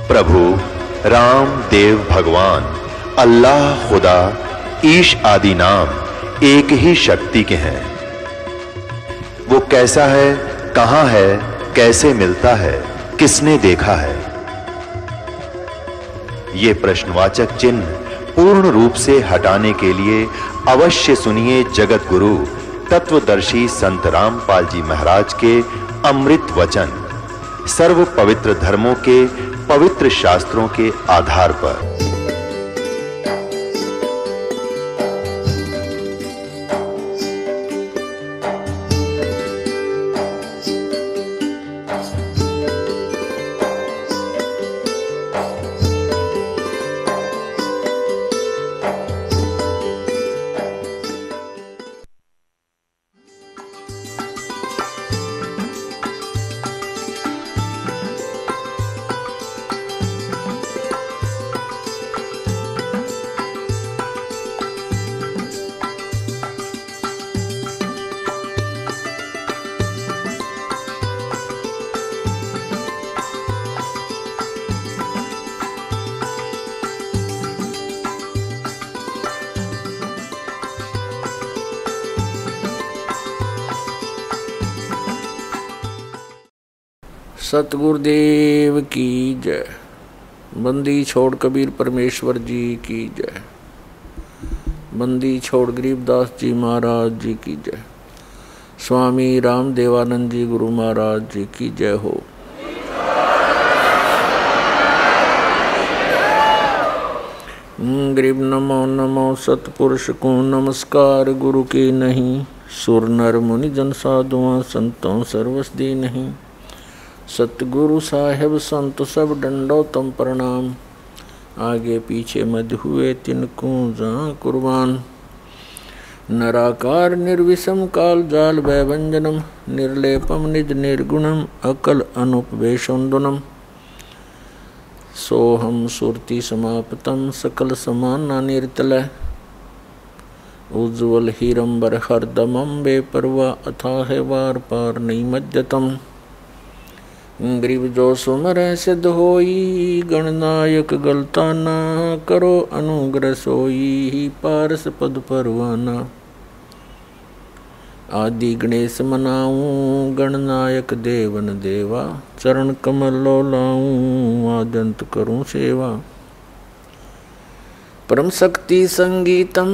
प्रभु राम देव भगवान अल्लाह खुदा ईश आदि नाम एक ही शक्ति के हैं। वो कैसा है, कहां है, कैसे मिलता है, किसने देखा है? ये प्रश्नवाचक चिन्ह पूर्ण रूप से हटाने के लिए अवश्य सुनिए जगत गुरु तत्वदर्शी संत रामपाल जी महाराज के अमृत वचन सर्व पवित्र धर्मों के पवित्र शास्त्रों के आधार पर। सतगुरुदेव की जय। बंदी छोड़ कबीर परमेश्वर जी की जय। बंदी छोड़ गरीबदास जी महाराज जी की जय। स्वामी राम देवानंद जी गुरु महाराज जी की जय हो। गरीब नमो नमो सतपुरुष को नमस्कार गुरु के नहीं। सुर नर मुनि जन साधुआं संतों सर्वसदी नहीं। सतगुरु साहेब संत सब डंडो तम प्रणाम। आगे पीछे मध्य हुए तिनको जहाँ कुर्बान। नराकार निर्विषम काल जाल भयभंजनम। निर्लेपम निज निर्गुणम अकल अनुपवेशोन्दुनम। सोहम सुरति समापतम सकल समाना निर्तलय। उज्ज्वल हीरंबर हरदमम बेपरवा अथाह वार पार नहीं मज्जतम। गरीब जो सुमर सिद्ध होई गणनायक गलता ना। करो अनुग्रह सोई पारस पद परवाना। आदि गणेश मनाऊं गणनायक देवन देवा। चरण कमल लो लाऊं आद्यंत करूं सेवा। परम शक्ति संगीतम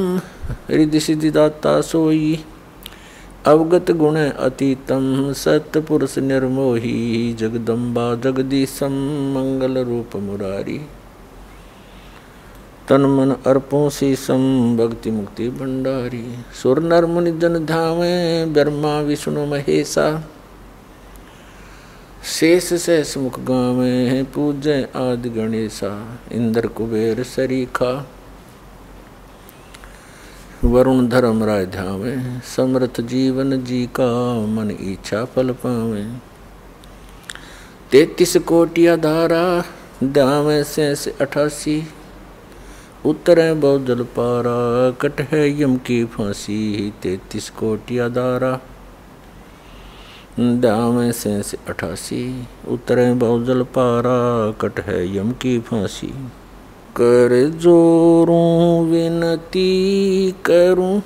हृदय सिद्धि दाता सोई। अवगत गुण अतीतम सत्पुरुष निर्मोही। जगदम्बा जगदीशम मंगल रूप मुरारी। तन मन अर्पों शीसम भक्ति मुक्ति भंडारी। सुर नर मुनि जन धावे ब्रह्मा विष्णु महेशा। शेष सहस मुख गावे पूजय आदि गणेशा। इंद्र कुबेर सरीखा वरुण धर्म राय ध्यावे। समर्थ जीवन जी का मन इच्छा फल पावे। 33 कोटि धारा दावे से 88। उतरे बहुजल पारा कट है यम की फांसी। 33 कोटि धारा दावे से 88। उतरे बहुजल पारा कट है यम की फांसी। कर जोरूं विनती करूं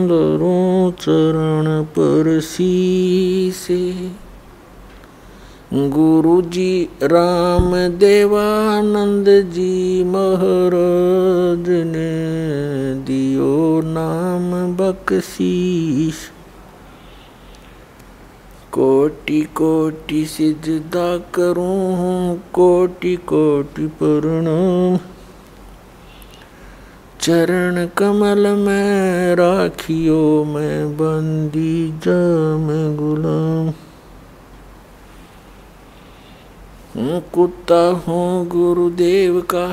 दरूं चरण पर शीसे। गुरु जी राम देवानंद जी महाराज ने दियो नाम बख्शीश। कोटि कोटि सिजदा करूं कोटि कोटि प्रणाम। चरण कमल में राखियो मैं बंदी जाम गुलाम। कुत्ता हूँ गुरुदेव का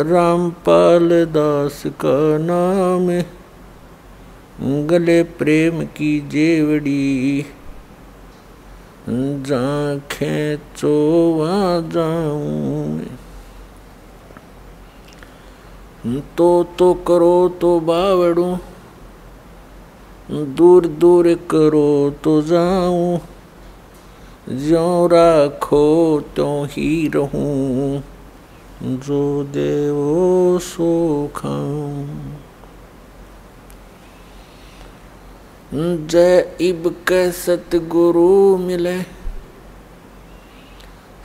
रामपाल दास का नाम। गले प्रेम की जेवड़ी जहाँ खेचो वहाँ जाऊँ। तो करो तो बावड़ू दूर दूर करो तो जाऊं। ज्यों राखो त्यों ही रहूं, जो देवो सो खाऊं। जय इब के सतगुरु मिले,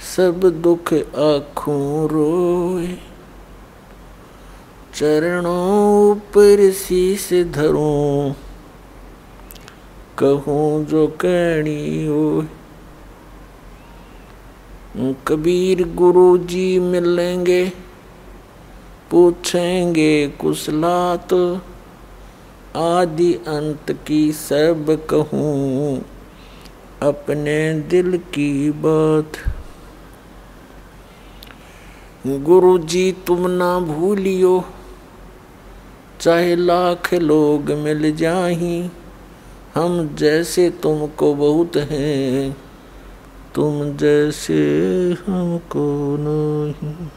सब दुख आँखों रोए। चरणों ऊपर शीस धरूं, कहूँ जो कहनी होए। कबीर गुरु जी मिलेंगे, पूछेंगे कुशलात, आदि अंत की सब कहूँ, अपने दिल की बात। गुरु जी तुम ना भूलियो, चाहे लाख लोग मिल जाहीं, हम जैसे तुमको बहुत हैं, तुम जैसे हमको नहीं।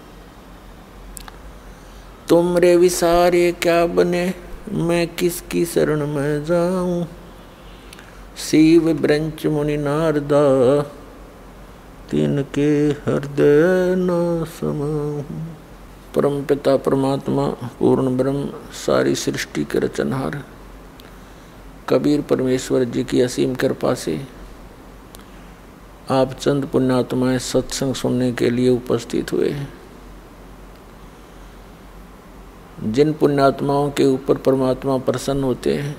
तुमरे विसारे क्या बने, मैं किसकी शरण में जाऊं। शिव ब्रंच मुनि नारदा, तिनके हृदय न समाऊं। परम पिता परमात्मा पूर्ण ब्रह्म, सारी सृष्टि के रचनहार कबीर परमेश्वर जी की असीम कृपा से आप चंद पुण्यात्माएं सत्संग सुनने के लिए उपस्थित हुए हैं। जिन पुण्यात्माओं के ऊपर परमात्मा प्रसन्न होते हैं,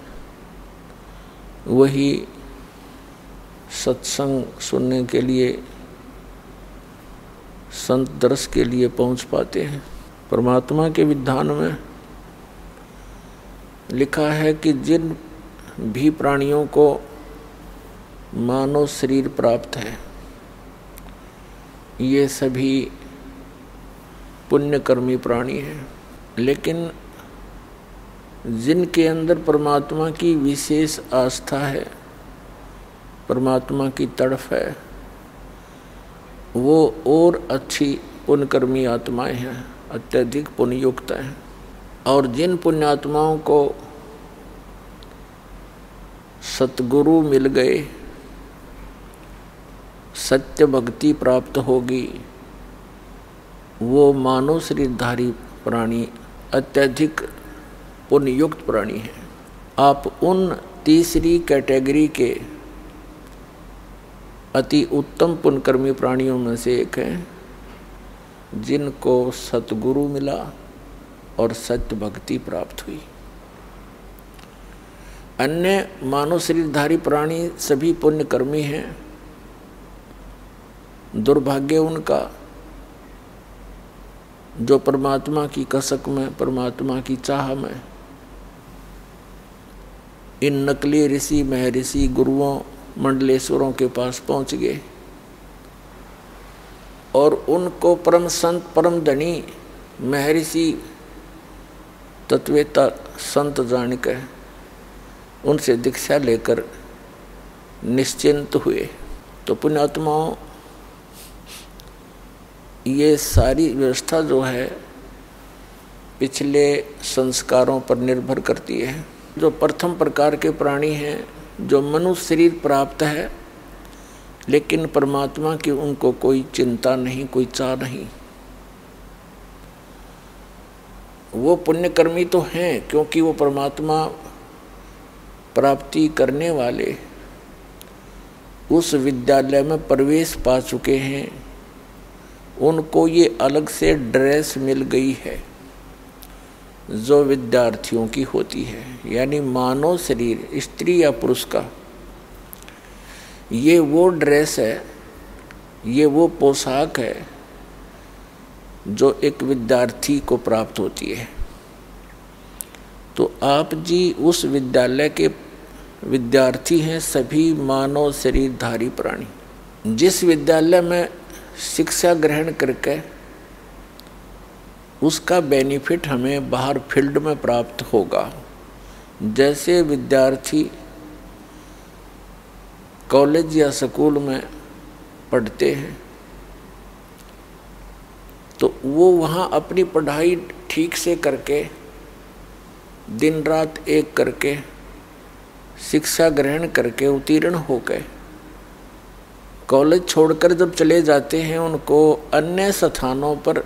वही सत्संग सुनने के लिए, संत दर्श के लिए पहुंच पाते हैं। परमात्मा के विधान में लिखा है कि जिन भी प्राणियों को मानव शरीर प्राप्त है, ये सभी पुण्यकर्मी प्राणी हैं। लेकिन जिनके अंदर परमात्मा की विशेष आस्था है, परमात्मा की तड़फ है, वो और अच्छी पुण्यकर्मी आत्माएं हैं, अत्यधिक पुण्ययुक्त हैं। और जिन पुण्यात्माओं को सतगुरु मिल गए, सत्य भक्ति प्राप्त होगी, वो मानव शरीरधारी प्राणी अत्यधिक पुण्ययुक्त प्राणी हैं। आप उन तीसरी कैटेगरी के अति उत्तम पुण्यकर्मी प्राणियों में से एक हैं, जिनको सतगुरु मिला और सत्य भक्ति प्राप्त हुई। अन्य मानव शरीरधारी प्राणी सभी पुण्यकर्मी हैं। दुर्भाग्य उनका जो परमात्मा की कसक में, परमात्मा की चाह में इन नकली ऋषि महर्षि गुरुओं मंडलेश्वरों के पास पहुंच गए और उनको परम संत परम धनी महर्षि तत्वेता संत जानकर उनसे दीक्षा लेकर निश्चिंत हुए। तो पुण्यात्माओं, ये सारी व्यवस्था जो है पिछले संस्कारों पर निर्भर करती है। जो प्रथम प्रकार के प्राणी हैं, जो मनुष्य शरीर प्राप्त है, लेकिन परमात्मा की उनको कोई चिंता नहीं, कोई चाह नहीं, वो पुण्यकर्मी तो हैं, क्योंकि वो परमात्मा प्राप्ति करने वाले उस विद्यालय में प्रवेश पा चुके हैं। उनको ये अलग से ड्रेस मिल गई है जो विद्यार्थियों की होती है, यानी मानव शरीर स्त्री या पुरुष का ये वो ड्रेस है, ये वो पोशाक है जो एक विद्यार्थी को प्राप्त होती है। तो आप जी उस विद्यालय के विद्यार्थी हैं, सभी मानव शरीरधारी प्राणी। जिस विद्यालय में शिक्षा ग्रहण करके उसका बेनिफिट हमें बाहर फील्ड में प्राप्त होगा। जैसे विद्यार्थी कॉलेज या स्कूल में पढ़ते हैं तो वो वहाँ अपनी पढ़ाई ठीक से करके दिन रात एक करके शिक्षा ग्रहण करके उत्तीर्ण होकर कॉलेज छोड़कर जब चले जाते हैं उनको अन्य स्थानों पर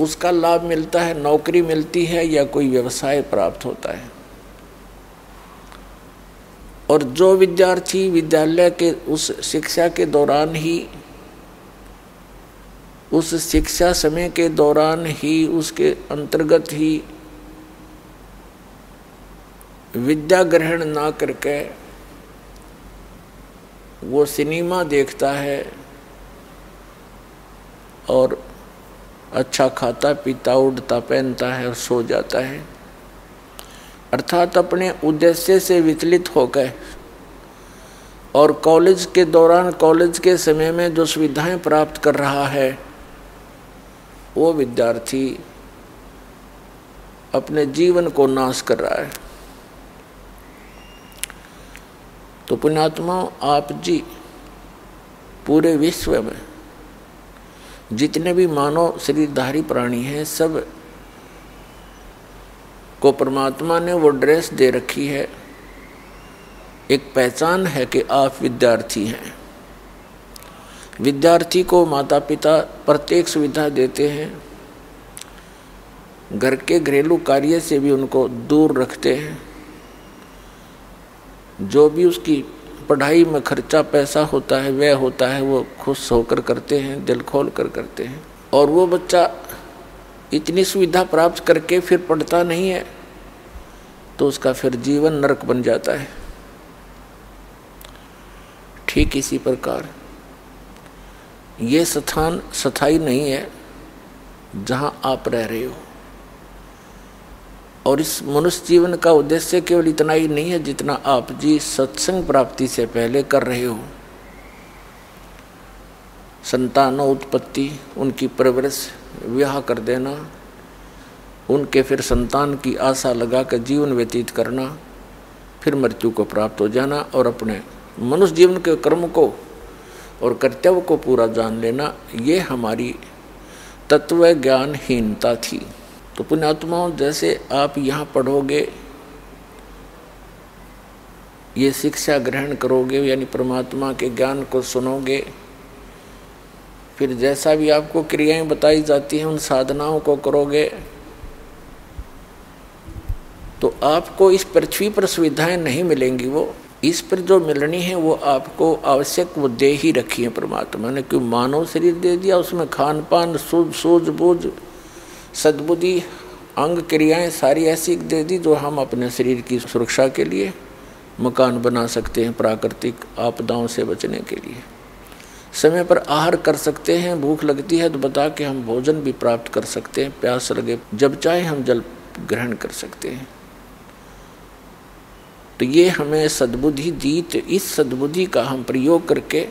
उसका लाभ मिलता है, नौकरी मिलती है या कोई व्यवसाय प्राप्त होता है। और जो विद्यार्थी विद्यालय के उस शिक्षा के दौरान ही, उस शिक्षा समय के दौरान ही, उसके अंतर्गत ही विद्या ग्रहण ना करके वो सिनेमा देखता है और अच्छा खाता पीता उड़ता पहनता है और सो जाता है, अर्थात अपने उद्देश्य से विचलित होकर, और कॉलेज के दौरान, कॉलेज के समय में जो सुविधाएं प्राप्त कर रहा है वो विद्यार्थी अपने जीवन को नाश कर रहा है। तो पुण्यात्मा, आप जी पूरे विश्व में जितने भी मानव शरीरधारी प्राणी हैं, सब को परमात्मा ने वो ड्रेस दे रखी है, एक पहचान है कि आप विद्यार्थी हैं। विद्यार्थी को माता पिता प्रत्येक सुविधा देते हैं, घर के घरेलू कार्य से भी उनको दूर रखते हैं, जो भी उसकी पढ़ाई में खर्चा पैसा होता है, व्यय होता है, वो खुश होकर करते हैं, दिल खोल कर करते हैं। और वो बच्चा इतनी सुविधा प्राप्त करके फिर पढ़ता नहीं है तो उसका फिर जीवन नरक बन जाता है। ठीक इसी प्रकार ये स्थान स्थायी नहीं है जहां आप रह रहे हो, और इस मनुष्य जीवन का उद्देश्य केवल इतना ही नहीं है जितना आप जी सत्संग प्राप्ति से पहले कर रहे हो। संतानों उत्पत्ति, उनकी परवरिश, विवाह कर देना, उनके फिर संतान की आशा लगाकर जीवन व्यतीत करना, फिर मृत्यु को प्राप्त हो जाना और अपने मनुष्य जीवन के कर्म को और कर्तव्य को पूरा जान लेना, ये हमारी तत्व ज्ञानहीनता थी। तो पुण्यात्माओं, जैसे आप यहाँ पढ़ोगे, ये शिक्षा ग्रहण करोगे, यानी परमात्मा के ज्ञान को सुनोगे, फिर जैसा भी आपको क्रियाएं बताई जाती हैं उन साधनाओं को करोगे, तो आपको इस पृथ्वी पर सुविधाएं नहीं मिलेंगी। वो इस पर जो मिलनी है वो आपको आवश्यक वो दे ही रखी है परमात्मा ने। क्यों मानव शरीर दे दिया, उसमें खान पान, सूझबूझ, सद्बुद्धि, अंग क्रियाएं सारी ऐसी दे दी जो हम अपने शरीर की सुरक्षा के लिए मकान बना सकते हैं, प्राकृतिक आपदाओं से बचने के लिए समय पर आहार कर सकते हैं, भूख लगती है तो बता के हम भोजन भी प्राप्त कर सकते हैं, प्यास लगे जब चाहे हम जल ग्रहण कर सकते हैं। तो ये हमें सद्बुद्धि दी, तो इस सद्बुद्धि का हम प्रयोग करके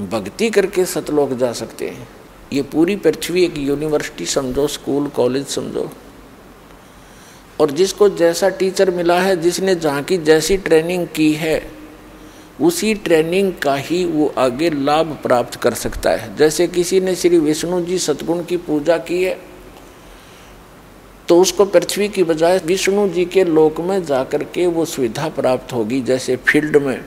भक्ति करके सतलोक जा सकते हैं। ये पूरी पृथ्वी एक यूनिवर्सिटी समझो, स्कूल कॉलेज समझो, और जिसको जैसा टीचर मिला है, जिसने जहाँ की जैसी ट्रेनिंग की है, उसी ट्रेनिंग का ही वो आगे लाभ प्राप्त कर सकता है। जैसे किसी ने श्री विष्णु जी सतगुण की पूजा की है तो उसको पृथ्वी की बजाय विष्णु जी के लोक में जाकर के वो सुविधा प्राप्त होगी। जैसे फील्ड में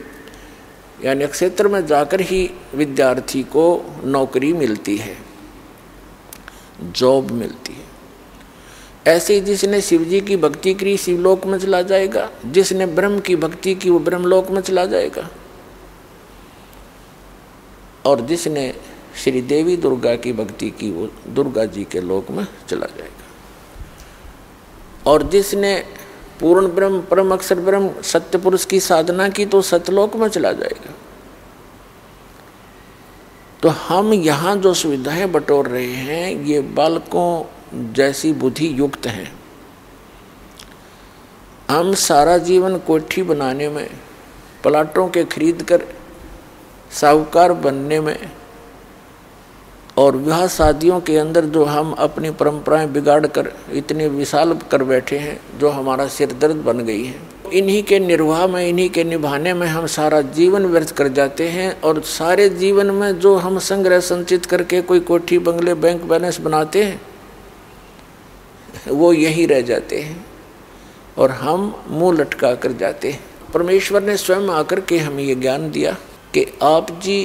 यानी क्षेत्र में जाकर ही विद्यार्थी को नौकरी मिलती है, जॉब मिलती है। ऐसे ही जिसने शिव जी की भक्ति की शिवलोक में चला जाएगा, जिसने ब्रह्म की भक्ति की वो ब्रह्मलोक में चला जाएगा, और जिसने श्री देवी दुर्गा की भक्ति की वो दुर्गा जी के लोक में चला जाएगा, और जिसने पूर्ण ब्रह्म परम अक्षर ब्रह्म सत्य पुरुष की साधना की तो सतलोक में चला जाएगा। तो हम यहाँ जो सुविधाएं बटोर रहे हैं ये बालकों जैसी बुद्धि युक्त हैं। हम सारा जीवन कोठी बनाने में, प्लाटों के खरीद कर साहूकार बनने में, और विवाह शादियों के अंदर जो हम अपनी परंपराएं बिगाड़ कर इतने विशाल कर बैठे हैं जो हमारा सिर दर्द बन गई है, इन्हीं के निर्वाह में, इन्हीं के निभाने में हम सारा जीवन व्यर्थ कर जाते हैं। और सारे जीवन में जो हम संग्रह संचित करके कोई कोठी बंगले बैंक बैलेंस बनाते हैं वो यही रह जाते हैं और हम मुंह लटका कर जाते हैं। परमेश्वर ने स्वयं आकर के हमें ये ज्ञान दिया कि आप जी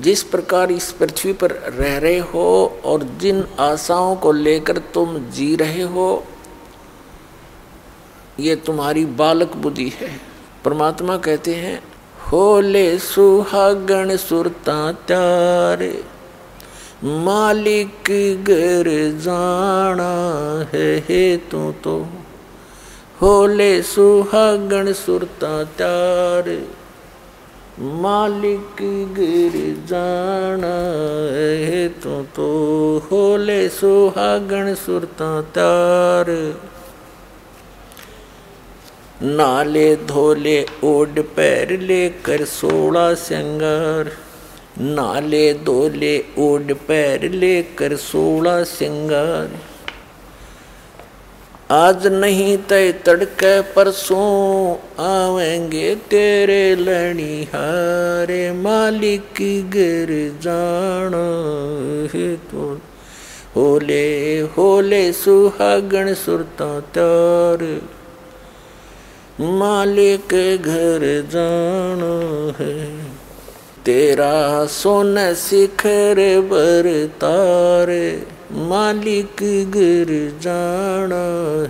जिस प्रकार इस पृथ्वी पर रह रहे हो और जिन आशाओं को लेकर तुम जी रहे हो, ये तुम्हारी बालक बुद्धि है। परमात्मा कहते हैं होले सुहागण सुरता त्यारे, मालिक घर जाना है तू तो। होले सुहागण सुरता त्यारे, मालिक गिर जाना है तो होले सुहागण सुरता तार। नाले धोले ओढ़ पैर लेकर 16 श्रृंगार, नाले धोले ओढ़ पैर लेकर 16 श्रृंगार। आज नहीं तय तड़के परसों आवेंगे तेरे लड़िहारे, मालिक घर जाना है तो। होले होले सुहागण सुरता तार, मालिक घर जाना है। तेरा सोन शिखर बर तारे, मालिक घर जाना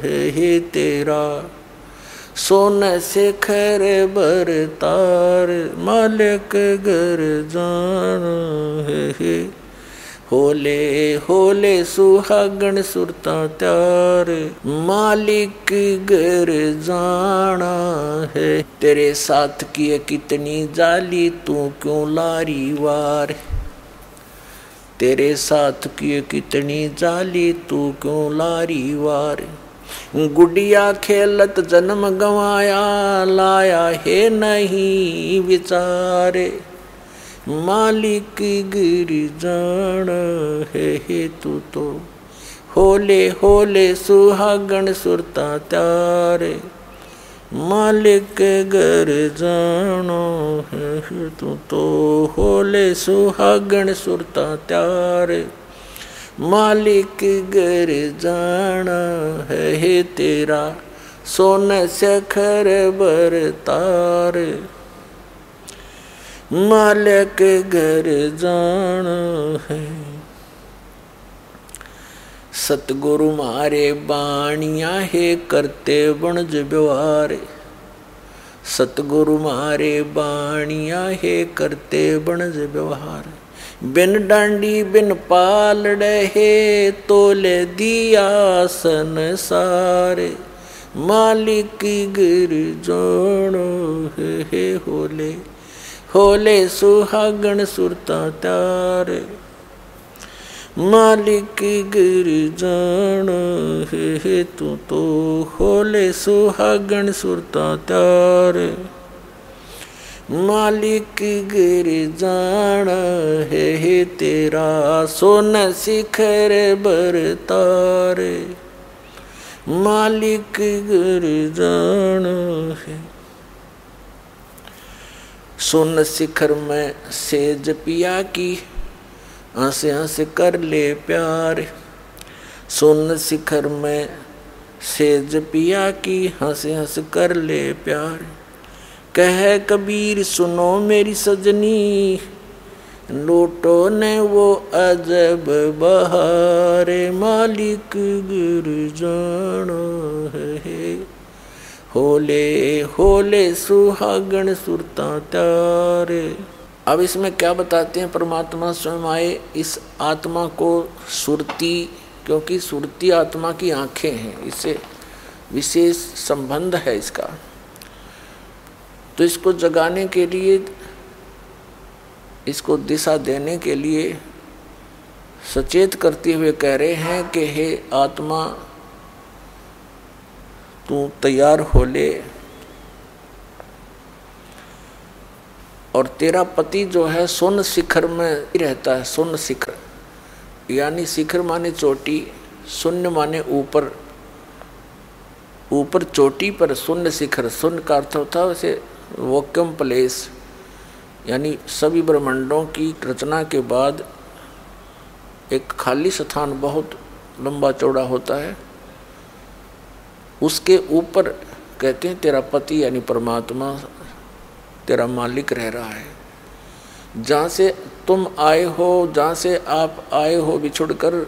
है तेरा। सोन शिखर बर तार, मालिक घर जाना है। होले होले सुहागण सुरता त्यार, मालिक घर जाना है। तेरे साथ किए कितनी जाली, तू क्यों लारी वार। तेरे साथ किए कितनी जाली, तू क्यों लारी वार। गुड़िया खेलत जन्म गंवाया, लाया है नहीं विचारे, मालिक गिर जाना है तू तो। होले होले सुहागण सुरता त्यारे, मालिक घर जाना है तू तो। होले सुहागण सुरता त्यारे, मालिक घर जाना है तेरा। सोन शिखर बर तार, मालिक घर जाना है। सतगुरु मारे बाणिया है करते वणज व्यवहार, सतगुरु मारे बाणिया है करते वणज व्यवहार। बिन डांडी बिन पालड़े है तोले दिया संसार, मालिक गिर जानो है होले होले सुहागण सुरता त्यार, मालिक गिर जाना है तू तो। होले सुहागण सुरता त्यार, मालिक गिर जाना है तेरा। सोन शिखर बर तार, मालिक गिर जाना है। सोन शिखर में सेज पिया की, हंस हंस कर ले प्यार। सोन शिखर में सेज पिया की, हंस हंस कर ले प्यार। कह कबीर सुनो मेरी सजनी, लूटो ने वो अजब बहारे, मालिक गिर जाना है। होले होले सुहागण सुरता त्यारे। अब इसमें क्या बताते हैं परमात्मा स्वयं आए इस आत्मा को सुरती, क्योंकि सुरती आत्मा की आंखें हैं, इससे विशेष संबंध है इसका। तो इसको जगाने के लिए, इसको दिशा देने के लिए सचेत करते हुए कह रहे हैं कि हे आत्मा तू तैयार हो ले, और तेरा पति जो है सोन शिखर में रहता है। सोन शिखर यानी शिखर माने चोटी, शून्य माने ऊपर, ऊपर चोटी पर शून्य शिखर। शून्य का अर्थ होता है वैसे वैक्यूम प्लेस, यानी सभी ब्रह्मांडों की रचना के बाद एक खाली स्थान बहुत लंबा चौड़ा होता है, उसके ऊपर कहते हैं तेरा पति यानी परमात्मा तेरा मालिक रह रहा है। जहाँ से तुम आए हो, जहाँ से आप आए हो बिछुड़कर,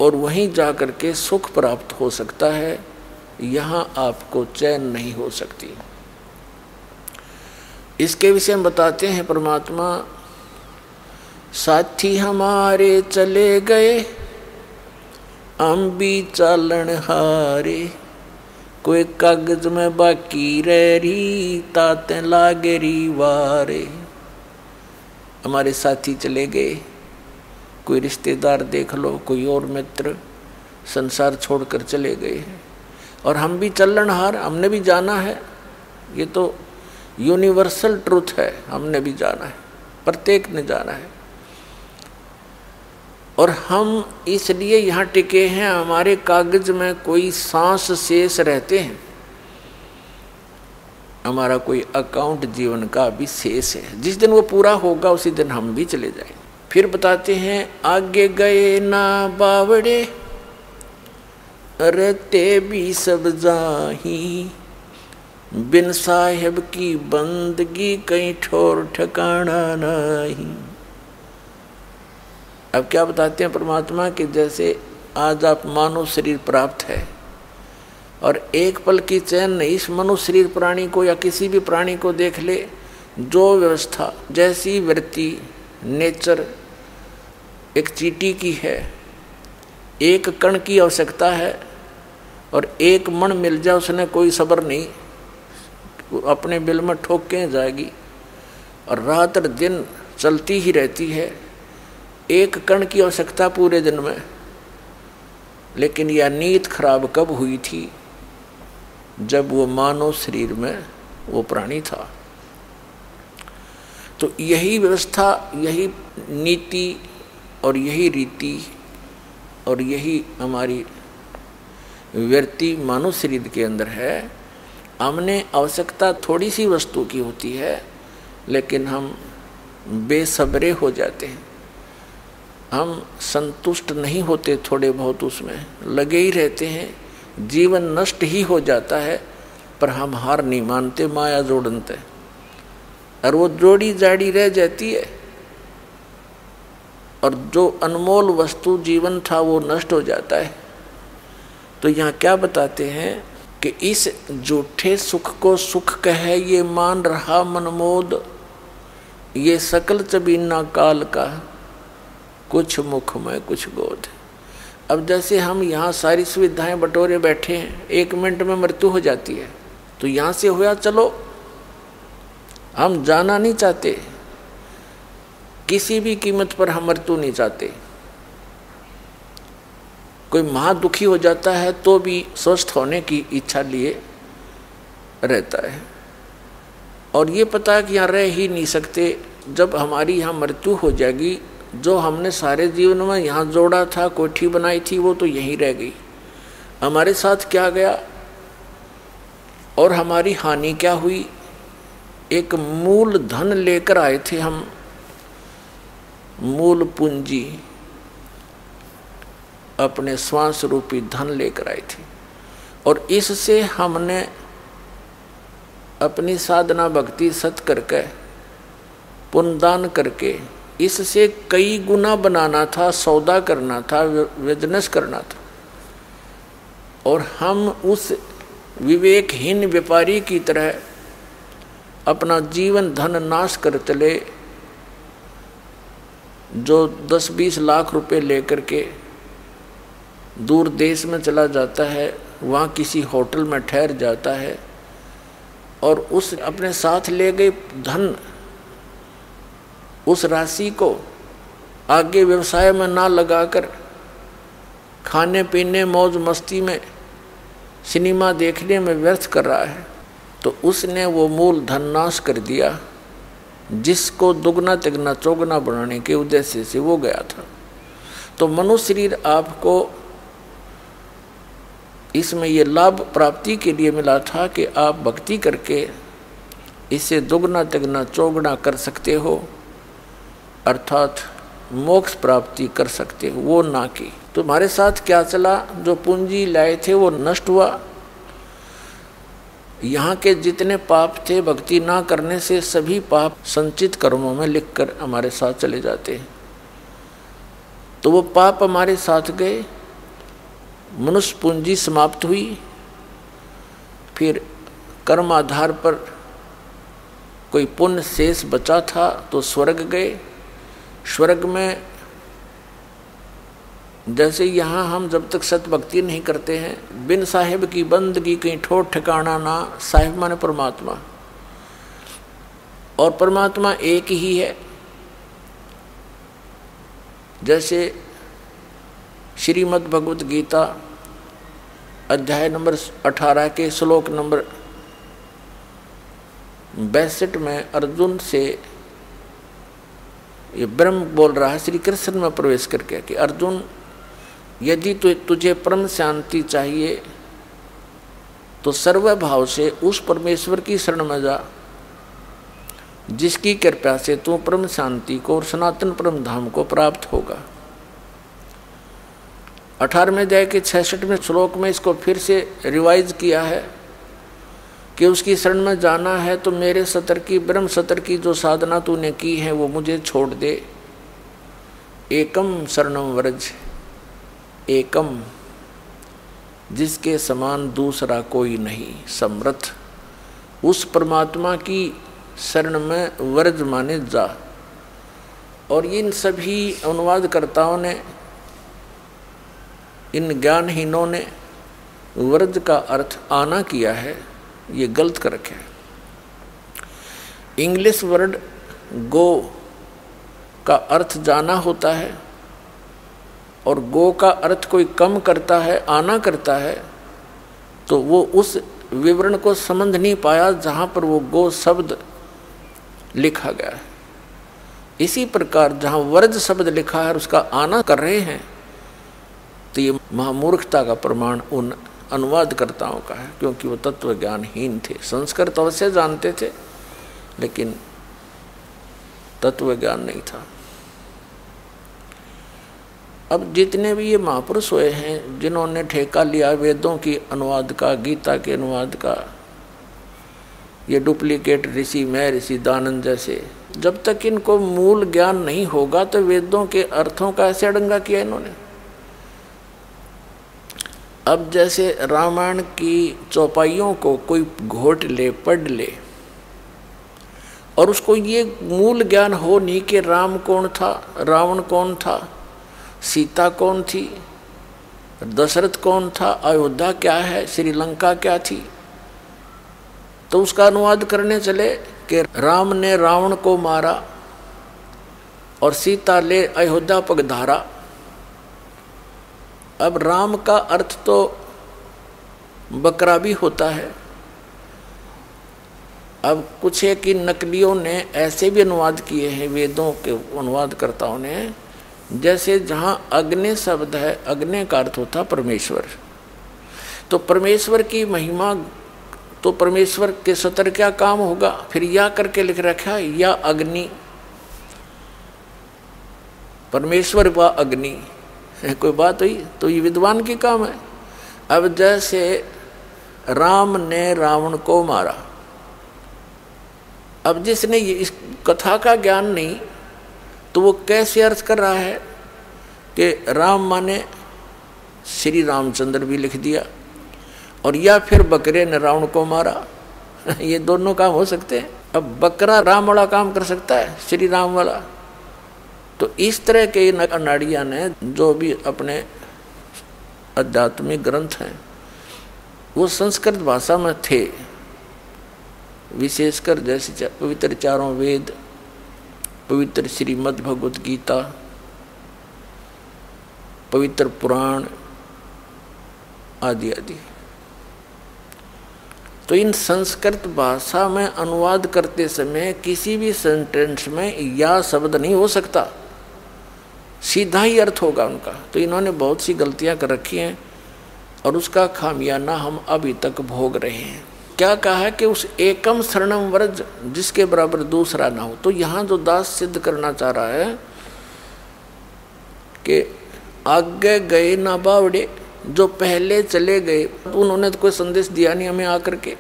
और वहीं जा कर के सुख प्राप्त हो सकता है, यहाँ आपको चैन नहीं हो सकती। इसके विषय में बताते हैं परमात्मा, साथी हमारे चले गए हम भी चालन हारे, कोई कागज में बाकी रह रही ताते लागे री वारे। हमारे साथी चले गए, कोई रिश्तेदार देख लो, कोई और मित्र संसार छोड़कर चले गए हैं, और हम भी चलनहार, हमने भी जाना है। ये तो यूनिवर्सल ट्रूथ है, हमने भी जाना है, प्रत्येक ने जाना है। और हम इसलिए यहाँ टिके हैं, हमारे कागज में कोई सांस शेष रहते हैं, हमारा कोई अकाउंट जीवन का भी शेष है। जिस दिन वो पूरा होगा उसी दिन हम भी चले जाएंगे। फिर बताते हैं, आगे गए ना बावड़े रहते भी सब जाही, बिन साहेब की बंदगी कहीं ठोर ठिकाना नहीं। अब क्या बताते हैं परमात्मा कि जैसे आज आप मानव शरीर प्राप्त है और एक पल की चैन नहीं, इस मनुष्य शरीर प्राणी को या किसी भी प्राणी को देख ले, जो व्यवस्था जैसी वृत्ति नेचर एक चींटी की है, एक कण की आवश्यकता है और एक मण मिल जाए उसने कोई सब्र नहीं, अपने बिल में ठोक के जाएगी और रात दिन चलती ही रहती है। एक कण की आवश्यकता पूरे दिन में। लेकिन यह नीयत खराब कब हुई थी? जब वो मानव शरीर में वो प्राणी था। तो यही व्यवस्था, यही नीति और यही रीति और यही हमारी वृत्ति मानव शरीर के अंदर है। हमने आवश्यकता थोड़ी सी वस्तु की होती है, लेकिन हम बेसब्रे हो जाते हैं, हम संतुष्ट नहीं होते, थोड़े बहुत उसमें लगे ही रहते हैं, जीवन नष्ट ही हो जाता है, पर हम हार नहीं मानते, माया जोड़नते, और वो जोड़ी जाड़ी रह जाती है और जो अनमोल वस्तु जीवन था वो नष्ट हो जाता है। तो यहाँ क्या बताते हैं कि इस झूठे सुख को सुख कहे ये मान रहा मनमोद, ये सकल चबीना काल का, कुछ मुख में कुछ गोद। अब जैसे हम यहाँ सारी सुविधाएं बटोरे बैठे हैं, 1 मिनट में मृत्यु हो जाती है, तो यहाँ से होया चलो, हम जाना नहीं चाहते, किसी भी कीमत पर हम मृत्यु नहीं चाहते। कोई महादुखी हो जाता है तो भी स्वस्थ होने की इच्छा लिए रहता है, और ये पता है कि यहाँ रह ही नहीं सकते। जब हमारी यहाँ मृत्यु हो जाएगी, जो हमने सारे जीवन में यहाँ जोड़ा था, कोठी बनाई थी, वो तो यहीं रह गई। हमारे साथ क्या गया और हमारी हानि क्या हुई? एक मूल धन लेकर आए थे हम, मूल पूंजी, अपने श्वास रूपी धन लेकर आए थे, और इससे हमने अपनी साधना भक्ति सत करके पुण्यदान करके इससे कई गुना बनाना था, सौदा करना था, बिजनेस करना था, और हम उस विवेकहीन व्यापारी की तरह अपना जीवन धन नाश कर चले, जो 10-20 लाख रुपए लेकर के दूर देश में चला जाता है, वहाँ किसी होटल में ठहर जाता है और उस अपने साथ ले गए धन, उस राशि को आगे व्यवसाय में ना लगाकर खाने पीने मौज मस्ती में सिनेमा देखने में व्यर्थ कर रहा है, तो उसने वो मूल धन नाश कर दिया, जिसको दुगना तिगना चौगुना बनाने के उद्देश्य से वो गया था। तो मनुष्य शरीर आपको इसमें ये लाभ प्राप्ति के लिए मिला था कि आप भक्ति करके इसे दुगना तिगना चौगुना कर सकते हो, अर्थात मोक्ष प्राप्ति कर सकते हो, वो ना की। तुम्हारे साथ क्या चला? जो पूंजी लाए थे वो नष्ट हुआ, यहाँ के जितने पाप थे भक्ति ना करने से सभी पाप संचित कर्मों में लिखकर हमारे साथ चले जाते हैं। तो वो पाप हमारे साथ गए, मनुष्य पूंजी समाप्त हुई, फिर कर्म आधार पर कोई पुण्य शेष बचा था तो स्वर्ग गए। स्वर्ग में जैसे यहाँ हम जब तक सत भक्ति नहीं करते हैं, बिन साहिब की बंदगी कहीं ठोर ठिकाना ना, साहिब माने परमात्मा, और परमात्मा एक ही है। जैसे श्रीमद् भगवत गीता अध्याय नंबर 18 के श्लोक नंबर 62 में अर्जुन से ये ब्रह्म बोल रहा है श्री कृष्ण में प्रवेश करके कि अर्जुन, यदि तुझे परम शांति चाहिए तो सर्वभाव से उस परमेश्वर की शरण में जा जिसकी कृपा से तू परम शांति को और सनातन परम धाम को प्राप्त होगा। 18वें अध्याय के 66वें श्लोक में इसको फिर से रिवाइज किया है कि उसकी शरण में जाना है तो मेरे सतर की ब्रह्म सतर की जो साधना तूने की है वो मुझे छोड़ दे। एकम शरणम व्रज, एकम जिसके समान दूसरा कोई नहीं, समर्थ उस परमात्मा की शरण में व्रज माने जा। और इन सभी अनुवादकर्ताओं ने, इन ज्ञानहीनों ने व्रज का अर्थ आना किया है, ये गलत कर रखे है। इंग्लिश वर्ड गो का अर्थ जाना होता है और गो का अर्थ कोई कम करता है, आना करता है, तो वो उस विवरण को समझ नहीं पाया जहाँ पर वो गो शब्द लिखा गया है। इसी प्रकार जहाँ वर्ज शब्द लिखा है और उसका आना कर रहे हैं, तो ये महामूर्खता का प्रमाण उन अनुवादकर्ताओं का है, क्योंकि वो तत्व ज्ञानहीन थे। संस्कृत अवश्य जानते थे लेकिन तत्व ज्ञान नहीं था। अब जितने भी ये महापुरुष हुए हैं जिन्होंने ठेका लिया वेदों की अनुवाद का, गीता के अनुवाद का, ये डुप्लीकेट ऋषि महर्षि दानंद जैसे, जब तक इनको मूल ज्ञान नहीं होगा तो वेदों के अर्थों का ऐसे अड़ंगा किया इन्होंने। अब जैसे रामायण की चौपाइयों को कोई घोट ले, पढ़ ले, और उसको ये मूल ज्ञान हो नहीं कि राम कौन था, रावण कौन था, सीता कौन थी, दशरथ कौन था, अयोध्या क्या है, श्रीलंका क्या थी, तो उसका अनुवाद करने चले कि राम ने रावण को मारा और सीता ले अयोध्या पगधारा। अब राम का अर्थ तो बकरा भी होता है। अब कुछ है कि नकलियों ने ऐसे भी अनुवाद किए हैं वेदों के अनुवादकर्ताओं ने, जैसे जहाँ अग्नि शब्द है, अग्नि का अर्थ होता परमेश्वर, तो परमेश्वर की महिमा, तो परमेश्वर के सतर क्या काम होगा, फिर या करके लिख रखा है या अग्नि, परमेश्वर व अग्नि, कोई बात हुई, तो ये विद्वान की काम है। अब जैसे राम ने रावण को मारा, अब जिसने ये इस कथा का ज्ञान नहीं तो वो कैसे अर्थ कर रहा है कि राम माने श्री रामचंद्र भी लिख दिया, और या फिर बकरे ने रावण को मारा। ये दोनों काम हो सकते हैं। अब बकरा राम वाला काम कर सकता है, श्री राम वाला। तो इस तरह के अनाड़िया ने जो भी अपने आध्यात्मिक ग्रंथ हैं वो संस्कृत भाषा में थे, विशेषकर जैसे पवित्र चारों वेद, पवित्र श्रीमद् भगवत गीता, पवित्र पुराण आदि आदि। तो इन संस्कृत भाषा में अनुवाद करते समय किसी भी सेंटेंस में या शब्द नहीं हो सकता, सीधा ही अर्थ होगा उनका। तो इन्होंने बहुत सी गलतियां कर रखी हैं और उसका खामियाना हम अभी तक भोग रहे हैं। क्या कहा है कि उस एकम शरणम व्रज जिसके बराबर दूसरा ना हो। तो यहाँ जो दास सिद्ध करना चाह रहा है कि आगे गए ना बावड़े, जो पहले चले गए उन्होंने तो कोई संदेश दिया नहीं हमें आकर के,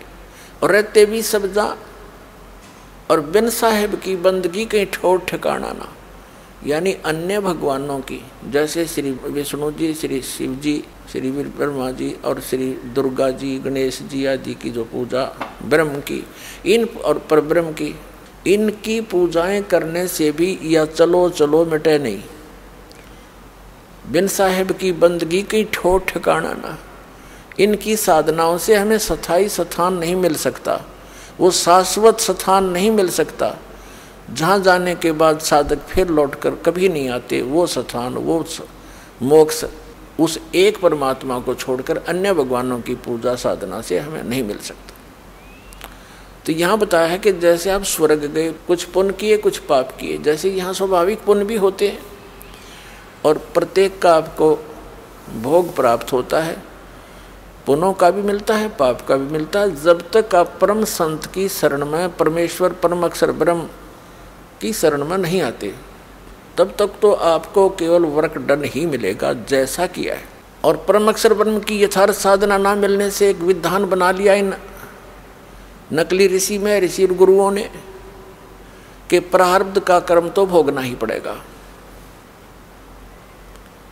और रहते भी सब जा, और बिन साहेब की बंदगी कहीं ठोर ठिकाना ना। यानी अन्य भगवानों की, जैसे श्री विष्णु जी, श्री शिव जी, श्री ब्रह्मा जी और श्री दुर्गा जी, गणेश जी आदि की जो पूजा ब्रह्म की, इन और परब्रह्म की, इनकी पूजाएं करने से भी या चलो चलो मिटे नहीं। बिन साहेब की बंदगी की ठोर ठिकाना ना। इनकी साधनाओं से हमें स्थायी स्थान नहीं मिल सकता, वो शाश्वत स्थान नहीं मिल सकता, जहाँ जाने के बाद साधक फिर लौटकर कभी नहीं आते। वो स्थान, वो मोक्ष उस एक परमात्मा को छोड़कर अन्य भगवानों की पूजा साधना से हमें नहीं मिल सकता। तो यहाँ बताया है कि जैसे आप स्वर्ग गए, कुछ पुण्य किए कुछ पाप किए, जैसे यहाँ स्वाभाविक पुण्य भी होते हैं और प्रत्येक का आपको भोग प्राप्त होता है, पुण्यों का भी मिलता है, पाप का भी मिलता है। जब तक आप परम संत की शरण में, परमेश्वर परम अक्षर ब्रह्म की शरण में नहीं आते, तब तक तो आपको केवल वर्क डन ही मिलेगा जैसा किया है। और परम अक्षर ब्रह्म की यथार्थ साधना ना मिलने से एक विधान बना लिया इन नकली ऋषि में, ऋषि गुरुओं ने, कि प्रारब्ध का कर्म तो भोगना ही पड़ेगा,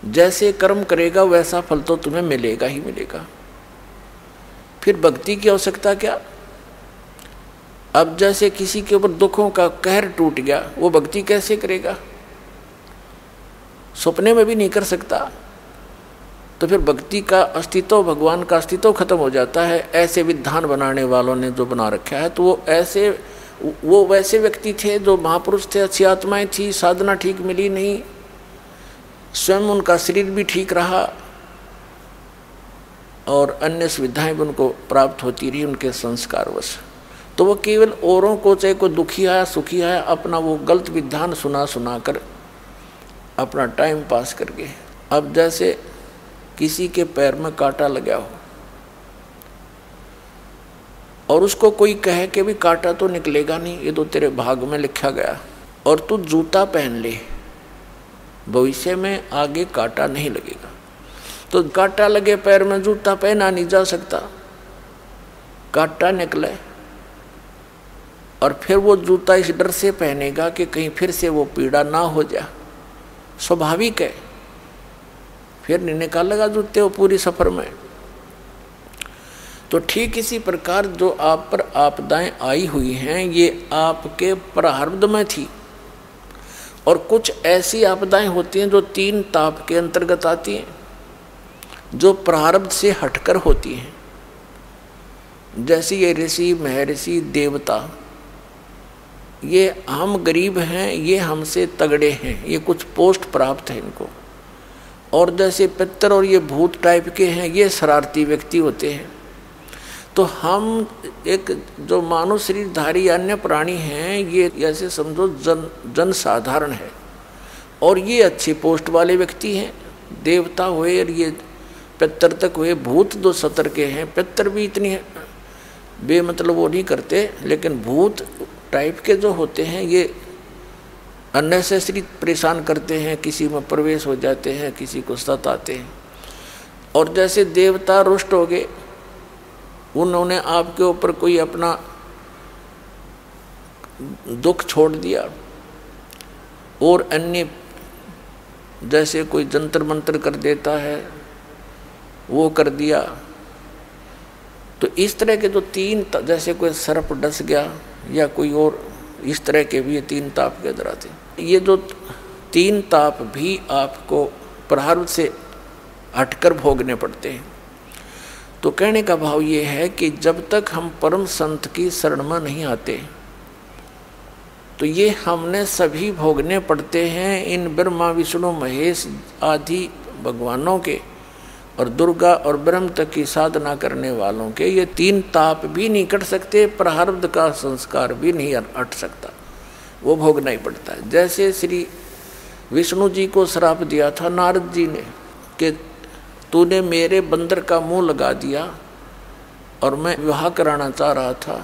जैसे कर्म करेगा वैसा फल तो तुम्हें मिलेगा ही मिलेगा। फिर भक्ति की आवश्यकता क्या? अब जैसे किसी के ऊपर दुखों का कहर टूट गया, वो भक्ति कैसे करेगा? सपने में भी नहीं कर सकता। तो फिर भक्ति का अस्तित्व, भगवान का अस्तित्व खत्म हो जाता है। ऐसे विधान बनाने वालों ने जो बना रखा है, तो वो वैसे व्यक्ति थे जो महापुरुष थे, अच्छी आत्माएं थी, साधना ठीक मिली नहीं, स्वयं उनका शरीर भी ठीक रहा और अन्य सुविधाएं भी उनको प्राप्त होती रही उनके संस्कारवश। तो वो केवल औरों को, चाहे कोई दुखी आया सुखी आया, अपना वो गलत विधान सुना कर अपना टाइम पास करके। अब जैसे किसी के पैर में कांटा लगा हो और उसको कोई कहे कि भी कांटा तो निकलेगा नहीं, ये तो तेरे भाग में लिखा गया, और तू जूता पहन ले, भविष्य में आगे कांटा नहीं लगेगा। तो कांटा लगे पैर में जूता पहना नहीं जा सकता, कांटा निकले और फिर वो जूता इस डर से पहनेगा कि कहीं फिर से वो पीड़ा ना हो जाए, स्वाभाविक है। फिर नहीं निकालेगा जूते वो पूरी सफर में। तो ठीक इसी प्रकार जो आप पर आपदाएं आई हुई हैं, ये आपके प्रारब्ध में थी, और कुछ ऐसी आपदाएं होती हैं जो 3 ताप के अंतर्गत आती हैं, जो प्रारब्ध से हटकर होती हैं। जैसे ये ऋषि, महर्षि, देवता, ये हम गरीब हैं, ये हमसे तगड़े हैं, ये कुछ पोस्ट प्राप्त है इनको। और जैसे पितर और ये भूत टाइप के हैं, ये शरारती व्यक्ति होते हैं। तो हम एक जो मानव शरीरधारी अन्य प्राणी हैं, ये ऐसे समझो जन साधारण है, और ये अच्छे पोस्ट वाले व्यक्ति हैं। देवता हुए और ये पितर तक हुए, भूत जो सतर के हैं, पितर भी इतनी बेमतलब वो नहीं करते, लेकिन भूत टाइप के जो होते हैं ये अननेसेसरी परेशान करते हैं, किसी में प्रवेश हो जाते हैं, किसी को सताते हैं। और जैसे देवता रुष्ट हो गए, उन्होंने आपके ऊपर कोई अपना दुख छोड़ दिया, और अन्य जैसे कोई जंतर मंतर कर देता है, वो कर दिया। तो इस तरह के जो 3, जैसे कोई सर्प डस गया या कोई और, इस तरह के भी ये 3 ताप के अंदर आते हैं। ये जो 3 ताप भी आपको प्रारब्ध से हटकर भोगने पड़ते हैं। तो कहने का भाव ये है कि जब तक हम परम संत की शरण में नहीं आते, तो ये हमने सभी भोगने पड़ते हैं। इन ब्रह्मा विष्णु महेश आदि भगवानों के और दुर्गा और ब्रह्म तक की साधना करने वालों के ये 3 ताप भी नहीं कट सकते, प्रारब्ध का संस्कार भी नहीं हट सकता, वो भोगना ही पड़ता है। जैसे श्री विष्णु जी को श्राप दिया था नारद जी ने कि तूने मेरे बंदर का मुंह लगा दिया और मैं विवाह कराना चाह रहा था,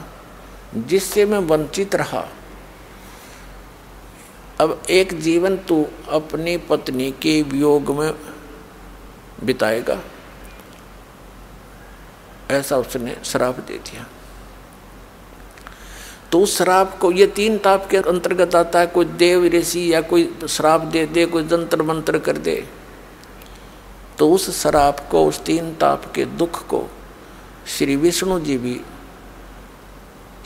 जिससे मैं वंचित रहा। अब एक जीवन तू अपनी पत्नी के वियोग में बिताएगा, ऐसा उसने श्राप दे दिया। तो उस श्राप को, ये 3 ताप के अंतर्गत आता है। कोई देव ऋषि या कोई श्राप दे दे, कोई जंतर मंत्र कर दे, तो उस श्राप को, उस 3 ताप के दुख को श्री विष्णु जी भी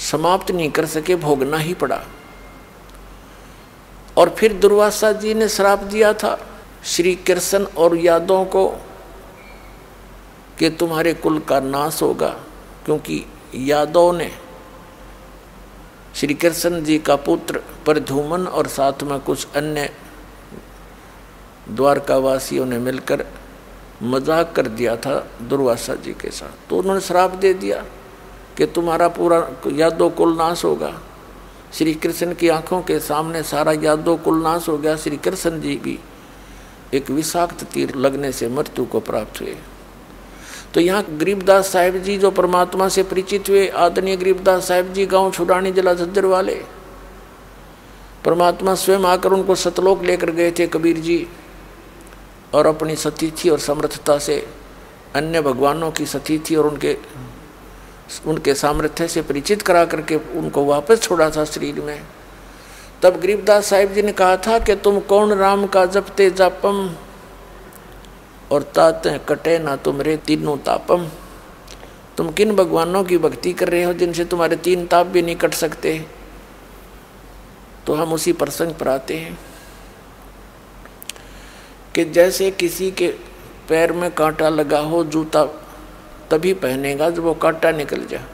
समाप्त नहीं कर सके, भोगना ही पड़ा। और फिर दुर्वासा जी ने श्राप दिया था श्री कृष्ण और यादवों को कि तुम्हारे कुल का नाश होगा, क्योंकि यादव ने श्री कृष्ण जी का पुत्र प्रद्युम्न और साथ में कुछ अन्य द्वारकावासियों ने मिलकर मजाक कर दिया था दुर्वासा जी के साथ। तो उन्होंने श्राप दे दिया कि तुम्हारा पूरा यादव कुल नाश होगा। श्री कृष्ण की आंखों के सामने सारा यादव कुल नाश हो गया। श्री कृष्ण जी भी एक विषाक्त तीर लगने से मृत्यु को प्राप्त हुए। तो यहाँ गरीबदास साहिब जी जो परमात्मा से परिचित हुए, आदरणीय गरीबदास साहिब जी गांव छुड़ानी जिला झज्जर वाले, परमात्मा स्वयं आकर उनको सतलोक लेकर गए थे कबीर जी, और अपनी सतीथि और समर्थता से अन्य भगवानों की सतीथि और उनके सामर्थ्य से परिचित करा करके उनको वापस छोड़ा था शरीर में। तब गरीबदास साहिब जी ने कहा था कि तुम कौन राम का जपते जापम, और ताते कटे ना तुमरे 3 तापम। तुम किन भगवानों की भक्ति कर रहे हो जिनसे तुम्हारे 3 ताप भी नहीं कट सकते। तो हम उसी प्रसंग पर आते हैं कि जैसे किसी के पैर में कांटा लगा हो, जूता तभी पहनेगा जब वो कांटा निकल जाए।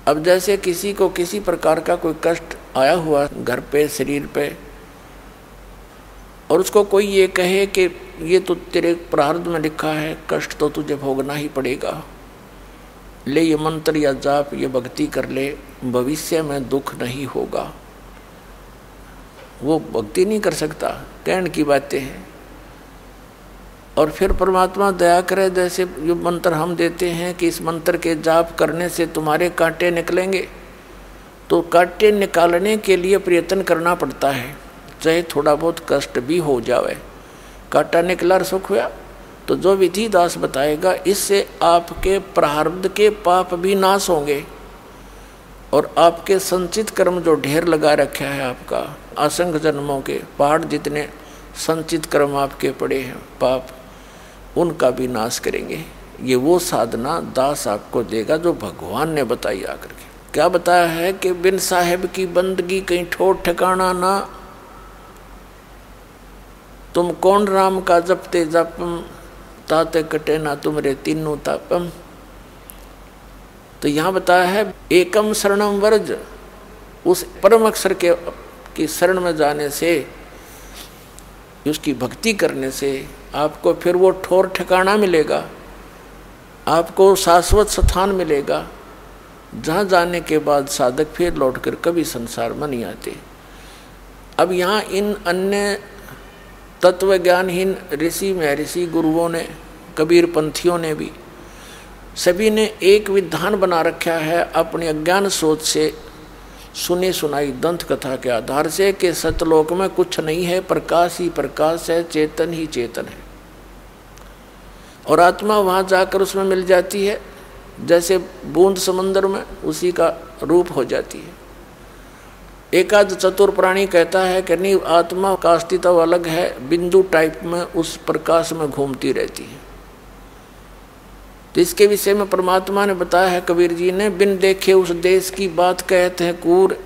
अब जैसे किसी को किसी प्रकार का कोई कष्ट आया हुआ घर पे, शरीर पे, और उसको कोई ये कहे कि ये तो तेरे प्रारब्ध में लिखा है, कष्ट तो तुझे भोगना ही पड़ेगा, ले ये मंत्र या जाप, ये भक्ति कर ले, भविष्य में दुख नहीं होगा, वो भक्ति नहीं कर सकता। कहने की बातें हैं। और फिर परमात्मा दया करे, जैसे ये मंत्र हम देते हैं कि इस मंत्र के जाप करने से तुम्हारे कांटे निकलेंगे, तो कांटे निकालने के लिए प्रयत्न करना पड़ता है, चाहे थोड़ा बहुत कष्ट भी हो जावे। कांटा निकला और सुख हुआ, तो जो विधि दास बताएगा, इससे आपके प्रारब्ध के पाप भी नाश होंगे और आपके संचित कर्म जो ढेर लगा रखा है आपका, असंख्य जन्मों के पहाड़ जितने संचित कर्म आपके पड़े हैं पाप, उनका भी नाश करेंगे। ये वो साधना दास आपको देगा जो भगवान ने बताई आकर के। क्या बताया है कि बिन साहेब की बंदगी कहीं ठोर ठिकाना ना, तुम कौन राम का जपते जपम, ताते कटे ना तुमरे 3 तापम। तो यहाँ बताया है एकम शरणम वर्ज, उस परम अक्षर की शरण में जाने से, उसकी भक्ति करने से आपको फिर वो ठोर ठिकाना मिलेगा, आपको शाश्वत स्थान मिलेगा, जहाँ जाने के बाद साधक फिर लौटकर कभी संसार में नहीं आते। अब यहाँ इन अन्य तत्व ज्ञानहीन ऋषि महर्षि गुरुओं ने, कबीर पंथियों ने भी, सभी ने एक विधान बना रखा है अपनी अज्ञान सोच से सुनी सुनाई दंत कथा के आधार से कि सतलोक में कुछ नहीं है, प्रकाश ही प्रकाश है, चेतन ही चेतन है, और आत्मा वहाँ जाकर उसमें मिल जाती है, जैसे बूंद समंदर में उसी का रूप हो जाती है। एकाद चतुर प्राणी कहता है कि नहीं, आत्मा का अस्तित्व अलग है, बिंदु टाइप में उस प्रकाश में घूमती रहती है। तो इसके विषय में परमात्मा ने बताया है, कबीर जी ने, बिन देखे उस देश की बात कहते हैं कूर।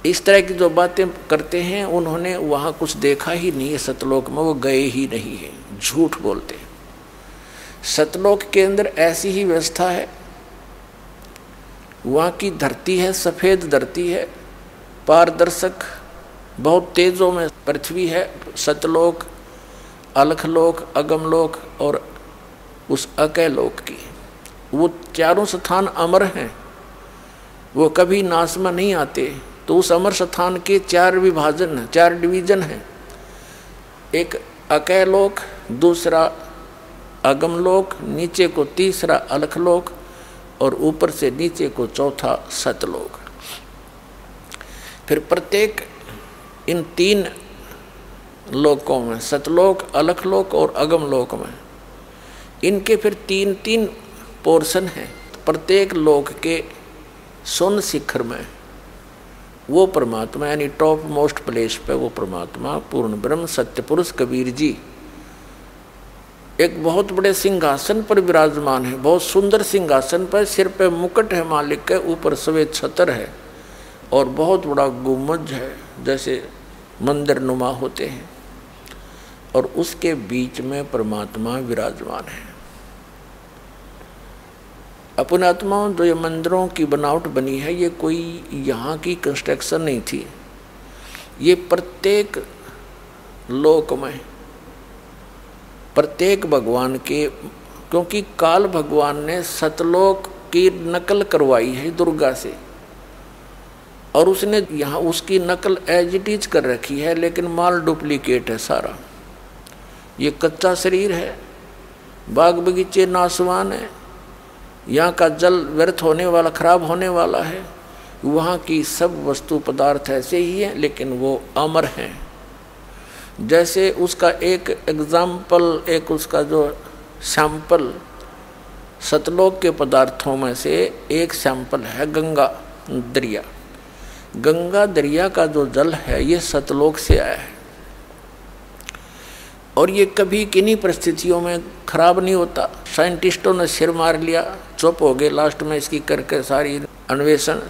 इस तरह की जो बातें करते हैं उन्होंने वहाँ कुछ देखा ही नहीं है, सतलोक में वो गए ही नहीं है, झूठ बोलते हैं। सतलोक के अंदर ऐसी ही व्यवस्था है, वहाँ की धरती है, सफ़ेद धरती है, पारदर्शक, बहुत तेजों में पृथ्वी है। सतलोक, अलखलोक, अगमलोक और उस अकैलोक की, वो चारों स्थान अमर हैं, वो कभी नाश में नहीं आते। तो उस अमर स्थान के 4 विभाजन हैं, 4 डिवीजन हैं। एक अकैलोक, दूसरा अगमलोक, नीचे को तीसरा अलखलोक और ऊपर से नीचे को चौथा सतलोक। फिर प्रत्येक इन 3 लोकों में, सतलोक, अलखलोक और अगमलोक में, इनके फिर 3-3 पोर्शन हैं। प्रत्येक लोक के सुन शिखर में वो परमात्मा यानी टॉप मोस्ट प्लेस पे वो परमात्मा पूर्ण ब्रह्म सत्य पुरुष कबीर जी एक बहुत बड़े सिंहासन पर विराजमान है। बहुत सुंदर सिंहासन पर, सिर पे मुकुट है मालिक के, ऊपर सफेद छतर है और बहुत बड़ा गुम्बद है जैसे मंदिर नुमा होते हैं, और उसके बीच में परमात्मा विराजमान है। अपने आत्माओं जो ये मंदिरों की बनावट बनी है, ये कोई यहाँ की कंस्ट्रक्शन नहीं थी। ये प्रत्येक लोक में प्रत्येक भगवान के, क्योंकि काल भगवान ने सतलोक की नकल करवाई है दुर्गा से, और उसने यहाँ उसकी नकल एज इट इज कर रखी है, लेकिन माल डुप्लीकेट है सारा। ये कच्चा शरीर है, बाग बगीचे नासवान है, यहाँ का जल व्यर्थ होने वाला, खराब होने वाला है। वहाँ की सब वस्तु पदार्थ ऐसे ही हैं, लेकिन वो अमर हैं। जैसे उसका एक एग्जाम्पल, एक उसका जो सैंपल सतलोक के पदार्थों में से एक सैंपल है गंगा दरिया। गंगा दरिया का जो जल है ये सतलोक से आया है, और ये कभी किन्हीं परिस्थितियों में खराब नहीं होता। साइंटिस्टों ने सिर मार लिया, चुप हो गए, लास्ट में इसकी करके सारी अन्वेषण,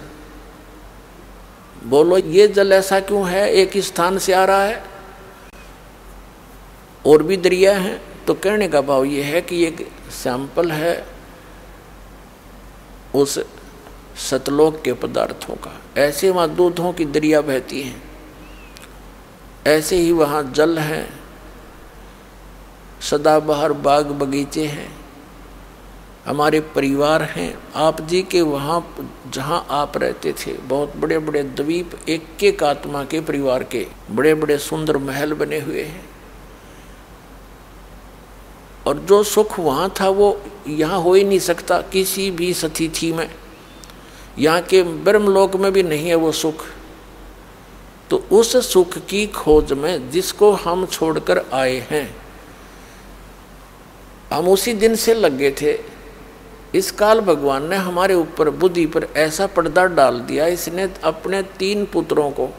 बोलो ये जल ऐसा क्यों है, एक ही स्थान से आ रहा है, और भी दरिया हैं। तो कहने का भाव ये है कि एक सैंपल है उस सतलोक के पदार्थों का। ऐसे वहाँ दूधों की दरिया बहती हैं, ऐसे ही वहाँ जल है, सदाबहार बाग बगीचे हैं, हमारे परिवार हैं। आप जी के वहाँ जहाँ आप रहते थे बहुत बड़े बड़े द्वीप, एक एक आत्मा के परिवार के बड़े बड़े सुंदर महल बने हुए हैं, और जो सुख वहाँ था वो यहाँ हो ही नहीं सकता किसी भी स्थिति में। यहाँ के ब्रह्मलोक में भी नहीं है वो सुख। तो उस सुख की खोज में जिसको हम छोड़कर आए हैं, हम उसी दिन से लगे थे। इस काल भगवान ने हमारे ऊपर बुद्धि पर ऐसा पर्दा डाल दिया, इसने अपने 3 पुत्रों को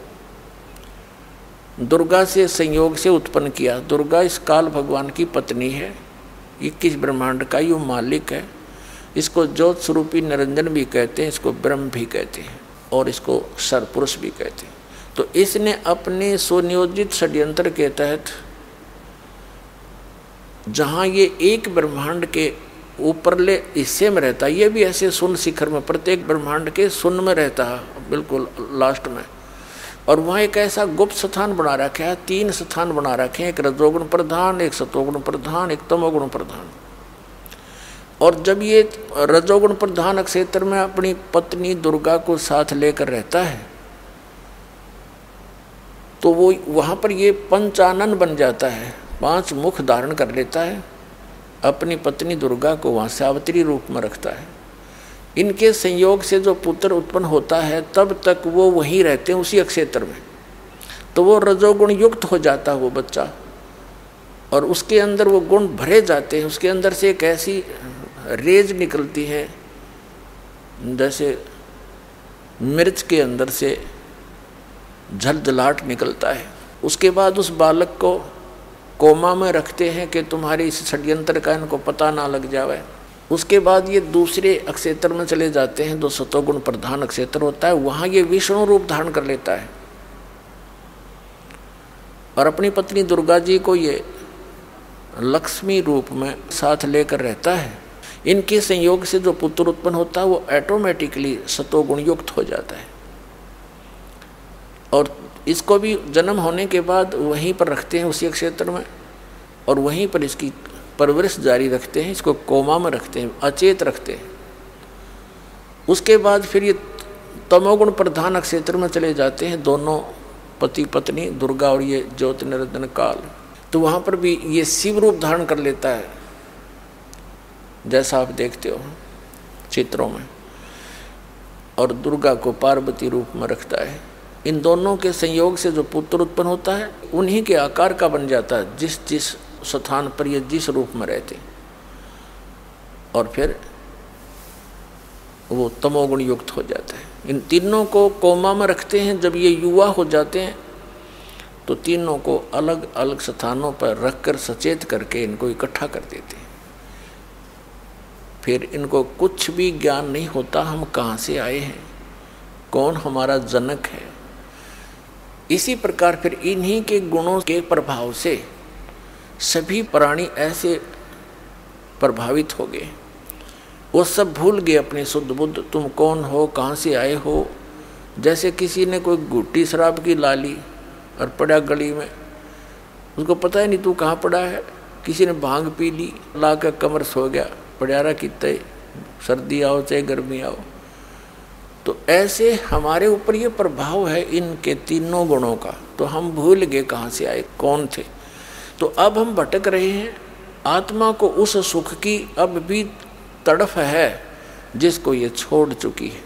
दुर्गा से संयोग से उत्पन्न किया। दुर्गा इस काल भगवान की पत्नी है, 21 ब्रह्मांड का यो मालिक है। इसको ज्योत स्वरूपी निरंजन भी कहते हैं, इसको ब्रह्म भी कहते हैं, और इसको सरपुरुष भी कहते हैं। तो इसने अपने सुनियोजित षड्यंत्र के तहत जहाँ ये एक ब्रह्मांड के ऊपरले हिस्से में रहता है, ये भी ऐसे सुन शिखर में प्रत्येक ब्रह्मांड के सुन में रहता है बिल्कुल लास्ट में, और वहाँ एक ऐसा गुप्त स्थान बना रखा है, 3 स्थान बना रखे हैं, एक रजोगुण प्रधान, एक सतोगुण प्रधान, एक तमोगुण प्रधान। और जब ये रजोगुण प्रधान क्षेत्र में अपनी पत्नी दुर्गा को साथ लेकर रहता है, तो वो वहाँ पर ये पंचानन बन जाता है, 5 मुख धारण कर लेता है, अपनी पत्नी दुर्गा को वहाँ सावित्री रूप में रखता है। इनके संयोग से जो पुत्र उत्पन्न होता है तब तक वो वहीं रहते हैं उसी क्षेत्र में। तो वो रजोगुण युक्त हो जाता है वो बच्चा, और उसके अंदर वो गुण भरे जाते हैं। उसके अंदर से एक ऐसी रेज निकलती है जैसे मिर्च के अंदर से झलझलाहट निकलता है। उसके बाद उस बालक को कोमा में रखते हैं कि तुम्हारे इस षड्यंत्र का इनको पता ना लग जावे। उसके बाद ये दूसरे क्षेत्र में चले जाते हैं, जो सतोगुण प्रधान क्षेत्र होता है, वहाँ ये विष्णु रूप धारण कर लेता है, और अपनी पत्नी दुर्गा जी को ये लक्ष्मी रूप में साथ लेकर रहता है। इनके संयोग से जो पुत्र उत्पन्न होता है वो ऑटोमेटिकली सतोगुण युक्त हो जाता है, और इसको भी जन्म होने के बाद वहीं पर रखते हैं उसी क्षेत्र में, और वहीं पर इसकी परवरिश जारी रखते हैं। इसको कोमा में रखते हैं, अचेत रखते हैं। उसके बाद फिर ये तमोगुण प्रधान क्षेत्र में चले जाते हैं, दोनों पति पत्नी दुर्गा और ये ज्योति निरंजन काल। तो वहाँ पर भी ये शिव रूप धारण कर लेता है, जैसा आप देखते हो चित्रों में, और दुर्गा को पार्वती रूप में रखता है। इन दोनों के संयोग से जो पुत्र उत्पन्न होता है उन्हीं के आकार का बन जाता है, जिस जिस स्थान पर ये जिस रूप में रहते। और फिर वो तमोगुण युक्त हो जाता है। इन तीनों को कोमा में रखते हैं। जब ये युवा हो जाते हैं तो तीनों को अलग अलग स्थानों पर रखकर सचेत करके इनको इकट्ठा कर देते हैं। फिर इनको कुछ भी ज्ञान नहीं होता हम कहाँ से आए हैं, कौन हमारा जनक है। इसी प्रकार फिर इन्हीं के गुणों के प्रभाव से सभी प्राणी ऐसे प्रभावित हो गए, वो सब भूल गए अपने शुद्ध बुद्ध, तुम कौन हो, कहाँ से आए हो। जैसे किसी ने कोई घुट्टी शराब की ला ली और पड़ा गली में, उसको पता ही नहीं तू कहाँ पड़ा है। किसी ने भांग पी ली, ला कर कमर सो गया, पड़ियारा कितने सर्दी आओ चाहे गर्मी आओ। तो ऐसे हमारे ऊपर ये प्रभाव है इनके तीनों गुणों का, तो हम भूल गए कहाँ से आए, कौन थे। तो अब हम भटक रहे हैं। आत्मा को उस सुख की अब भी तड़फ है जिसको ये छोड़ चुकी है,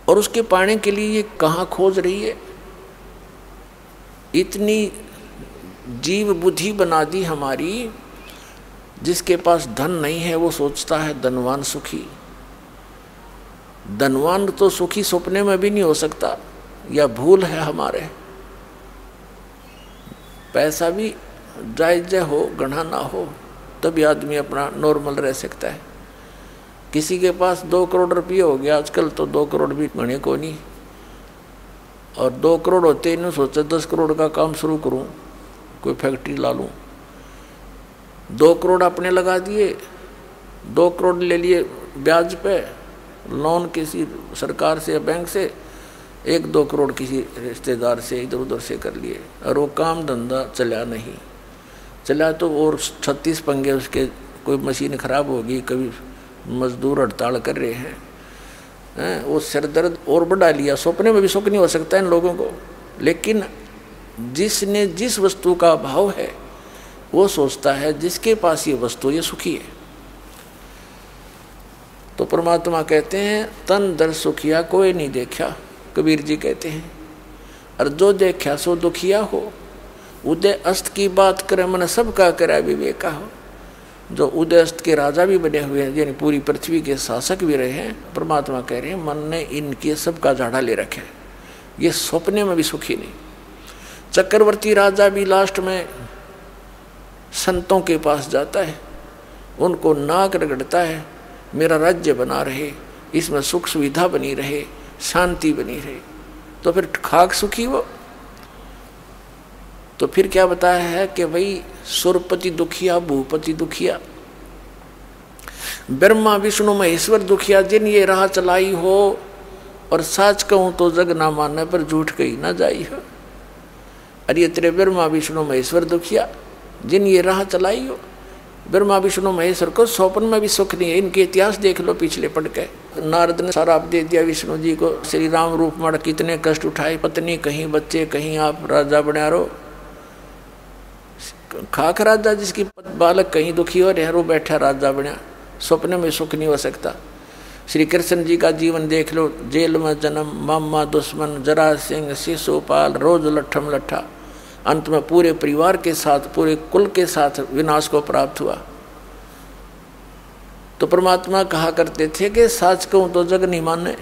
और उसके पाने के लिए ये कहाँ खोज रही है। इतनी जीव बुद्धि बना दी हमारी, जिसके पास धन नहीं है वो सोचता है धनवान सुखी। धनवान तो सुखी सपने में भी नहीं हो सकता, या भूल है हमारे। पैसा भी जायज हो, गढ़ा ना हो, तभी आदमी अपना नॉर्मल रह सकता है। किसी के पास 2 करोड़ रुपये हो गया आजकल, तो 2 करोड़ भी गणे को नहीं, और 2 करोड़ होते ही सोचा 10 करोड़ का काम शुरू करूं, कोई फैक्ट्री ला लूं। 2 करोड़ अपने लगा दिए, 2 करोड़ ले लिए ब्याज पे लोन किसी सरकार से या बैंक से, 1-2 करोड़ किसी रिश्तेदार से इधर उधर से कर लिए, और वो काम धंधा चला नहीं। चला तो और 36 पंगे उसके, कोई मशीन खराब होगी, कभी मजदूर हड़ताल कर रहे हैं, वो सिर दर्द और बढ़ा लिया। सपने में भी सुख नहीं हो सकता इन लोगों को। लेकिन जिसने जिस वस्तु का अभाव है वो सोचता है जिसके पास ये वस्तु ये सुखी है। तो परमात्मा कहते हैं तन दर सुखिया कोई नहीं देखा, कबीर जी कहते हैं, और जो देखा सो दुखिया हो। उदय अस्त की बात करे मन सबका करा विवेका हो। जो उदय अस्त के राजा भी बने हुए हैं, यानी पूरी पृथ्वी के शासक भी रहे हैं, परमात्मा कह रहे हैं मन ने इनके सबका झाड़ा ले रखा है, ये सपने में भी सुखी नहीं। चक्रवर्ती राजा भी लास्ट में संतों के पास जाता है, उनको नाक रगड़ता है, मेरा राज्य बना रहे, इसमें सुख सुविधा बनी रहे, शांति बनी रहे। तो फिर खाक सुखी वो। तो फिर क्या बताया है कि भाई सुरपति दुखिया, भूपति दुखिया, ब्रह्मा विष्णु महेश्वर दुखिया, जिन ये राह चलाई हो, और साच कहूं तो जग ना माने पर झूठ कही ना जाई हो। अरे तेरे ब्रह्मा विष्णु महेश्वर दुखिया, जिन ये राह चलाई हो। ब्रह्मा विष्णु महेश्वर को स्वप्न में भी सुख नहीं है। इनके इतिहास देख लो पिछले पढ़ के। नारद ने श्राप दे दिया विष्णु जी को, श्री राम रूप में कितने कष्ट उठाए, पत्नी कहीं, बच्चे कहीं, आप राजा बना रहो। खाक राजा जिसकी बालक कहीं दुखी हो रहे, रो बैठा राजा बना, स्वप्न में सुख नहीं हो सकता। श्री कृष्ण जी का जीवन देख लो, जेल में जन्म, मामा दुश्मन, जरासिंह, शिशुपाल, रोज लट्ठम लट्ठा, अंत में पूरे परिवार के साथ, पूरे कुल के साथ विनाश को प्राप्त हुआ। तो परमात्मा कहा करते थे कि साच कहूं तो जग नहीं माने,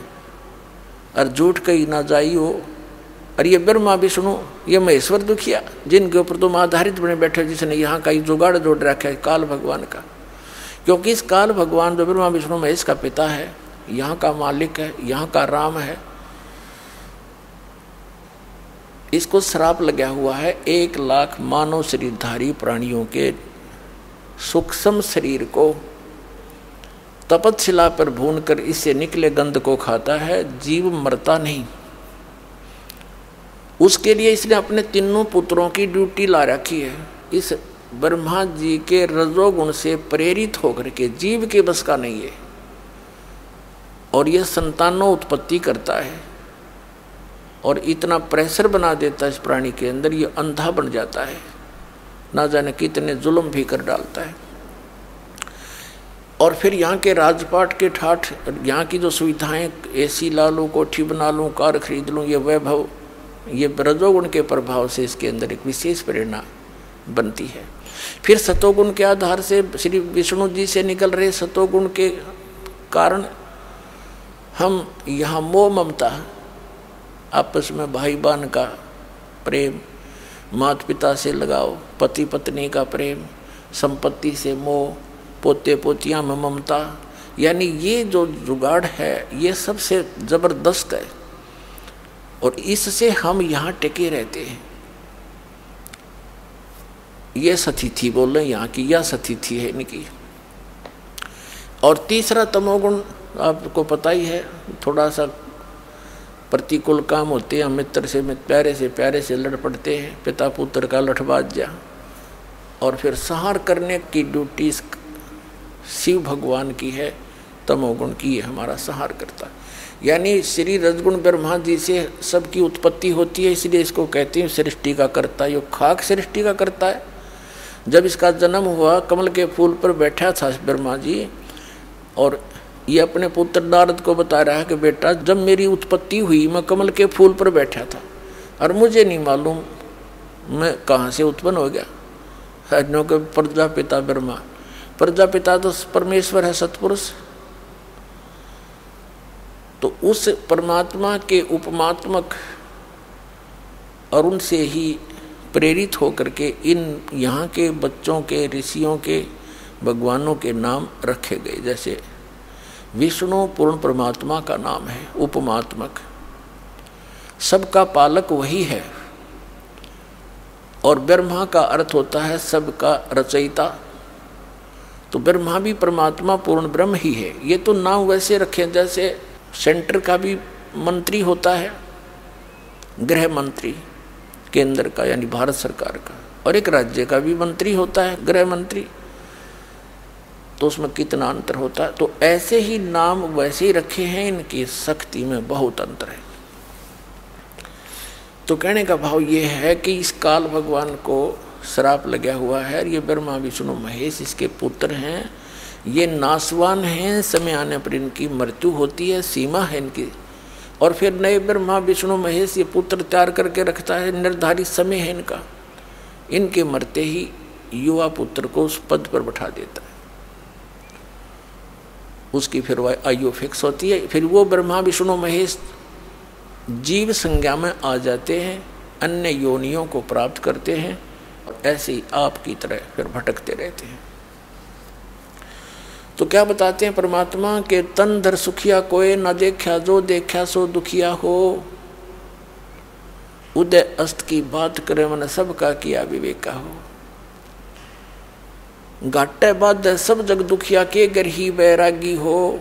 और झूठ कही ना जाई हो। और ये ब्रह्मा विष्णु, ये महेश्वर दुखिया, जिनके ऊपर तुम आधारित बने बैठे, जिसने यहाँ का जुगाड़ जोड़ रखा है काल भगवान का। क्योंकि इस काल भगवान जो ब्रह्मा विष्णु महेश का पिता है, यहाँ का मालिक है, यहाँ का राम है, इसको श्राप लगा हुआ है 1 लाख मानव शरीरधारी प्राणियों के सूक्ष्म शरीर को तपतशिला पर भूनकर इससे निकले गंध को खाता है, जीव मरता नहीं। उसके लिए इसने अपने तीनों पुत्रों की ड्यूटी ला रखी है। इस ब्रह्मा जी के रजोगुण से प्रेरित होकर के, जीव के बस का नहीं है, और यह संतानों उत्पत्ति करता है, और इतना प्रेशर बना देता है इस प्राणी के अंदर, ये अंधा बन जाता है, ना जाने कितने जुल्म भी कर डालता है। और फिर यहाँ के राजपाट के ठाठ, यहाँ की जो सुविधाएं, एसी ला लूँ, कोठी बना लूँ, कार खरीद लूँ, ये वैभव, ये रजोगुण के प्रभाव से इसके अंदर एक विशेष प्रेरणा बनती है। फिर सतोगुण के आधार से श्री विष्णु जी से निकल रहे सतोगुण के कारण हम यहाँ मोह ममता, आपस में भाई बहन का प्रेम, माता पिता से लगाव, पति पत्नी का प्रेम, संपत्ति से मोह, पोते पोतियां में ममता, यानी ये जो जुगाड़ है ये सबसे जबरदस्त है और इससे हम यहाँ टिके रहते हैं। ये सतिथि बोल रहे यहाँ की, यह सतिथि है इनकी। और तीसरा तमोगुण आपको पता ही है, थोड़ा सा प्रतिकूल काम होते हैं, मित्र से प्यारे से लड़ पड़ते हैं, पिता पुत्र का लठबाजा, और फिर संहार करने की ड्यूटी शिव भगवान की है, तमोगुण की है, हमारा संहार करता है। यानी श्री रजगुण ब्रह्मा जी से सबकी उत्पत्ति होती है, इसलिए इसको कहते हैं सृष्टि का कर्ता। ये खाक सृष्टि का करता है। जब इसका जन्म हुआ कमल के फूल पर बैठा था ब्रह्मा जी, और ये अपने पुत्र नारद को बता रहा है कि बेटा जब मेरी उत्पत्ति हुई मैं कमल के फूल पर बैठा था और मुझे नहीं मालूम मैं कहाँ से उत्पन्न हो गया। के प्रजापिता ब्रह्मा, प्रजापिता तो परमेश्वर है, सतपुरुष। तो उस परमात्मा के उपमात्मक और उनसे ही प्रेरित होकर के इन यहाँ के बच्चों के, ऋषियों के, भगवानों के नाम रखे गए। जैसे विष्णु पूर्ण परमात्मा का नाम है, उपमात्मक, सबका पालक वही है। और ब्रह्मा का अर्थ होता है सबका रचयिता, तो ब्रह्मा भी परमात्मा पूर्ण ब्रह्म ही है। ये तो नाम वैसे रखे जैसे सेंटर का भी मंत्री होता है, गृह मंत्री केंद्र का यानी भारत सरकार का, और एक राज्य का भी मंत्री होता है गृह मंत्री, तो उसमें कितना अंतर होता है। तो ऐसे ही नाम वैसे ही रखे हैं, इनकी शक्ति में बहुत अंतर है। तो कहने का भाव ये है कि इस काल भगवान को श्राप लगा हुआ है, ये ब्रह्मा विष्णु महेश इसके पुत्र हैं, ये नासवान हैं, समय आने पर इनकी मृत्यु होती है, सीमा है इनकी। और फिर नए ब्रह्मा विष्णु महेश ये पुत्र तैयार करके रखता है, निर्धारित समय है इनका, इनके मरते ही युवा पुत्र को उस पद पर बैठा देता है, उसकी फिर आयु फिक्स होती है। फिर वो ब्रह्मा विष्णु महेश जीव संज्ञा में आ जाते हैं, अन्य योनियों को प्राप्त करते हैं, और ऐसे ही आपकी तरह फिर भटकते रहते हैं। तो क्या बताते हैं परमात्मा के तन धर सुखिया कोई न देखा, जो देखा सो दुखिया हो, उदय अस्त की बात करे मन सबका किया विवेका हो। घाटे बाद सब जग दुखिया के घर ही बैरागी हो,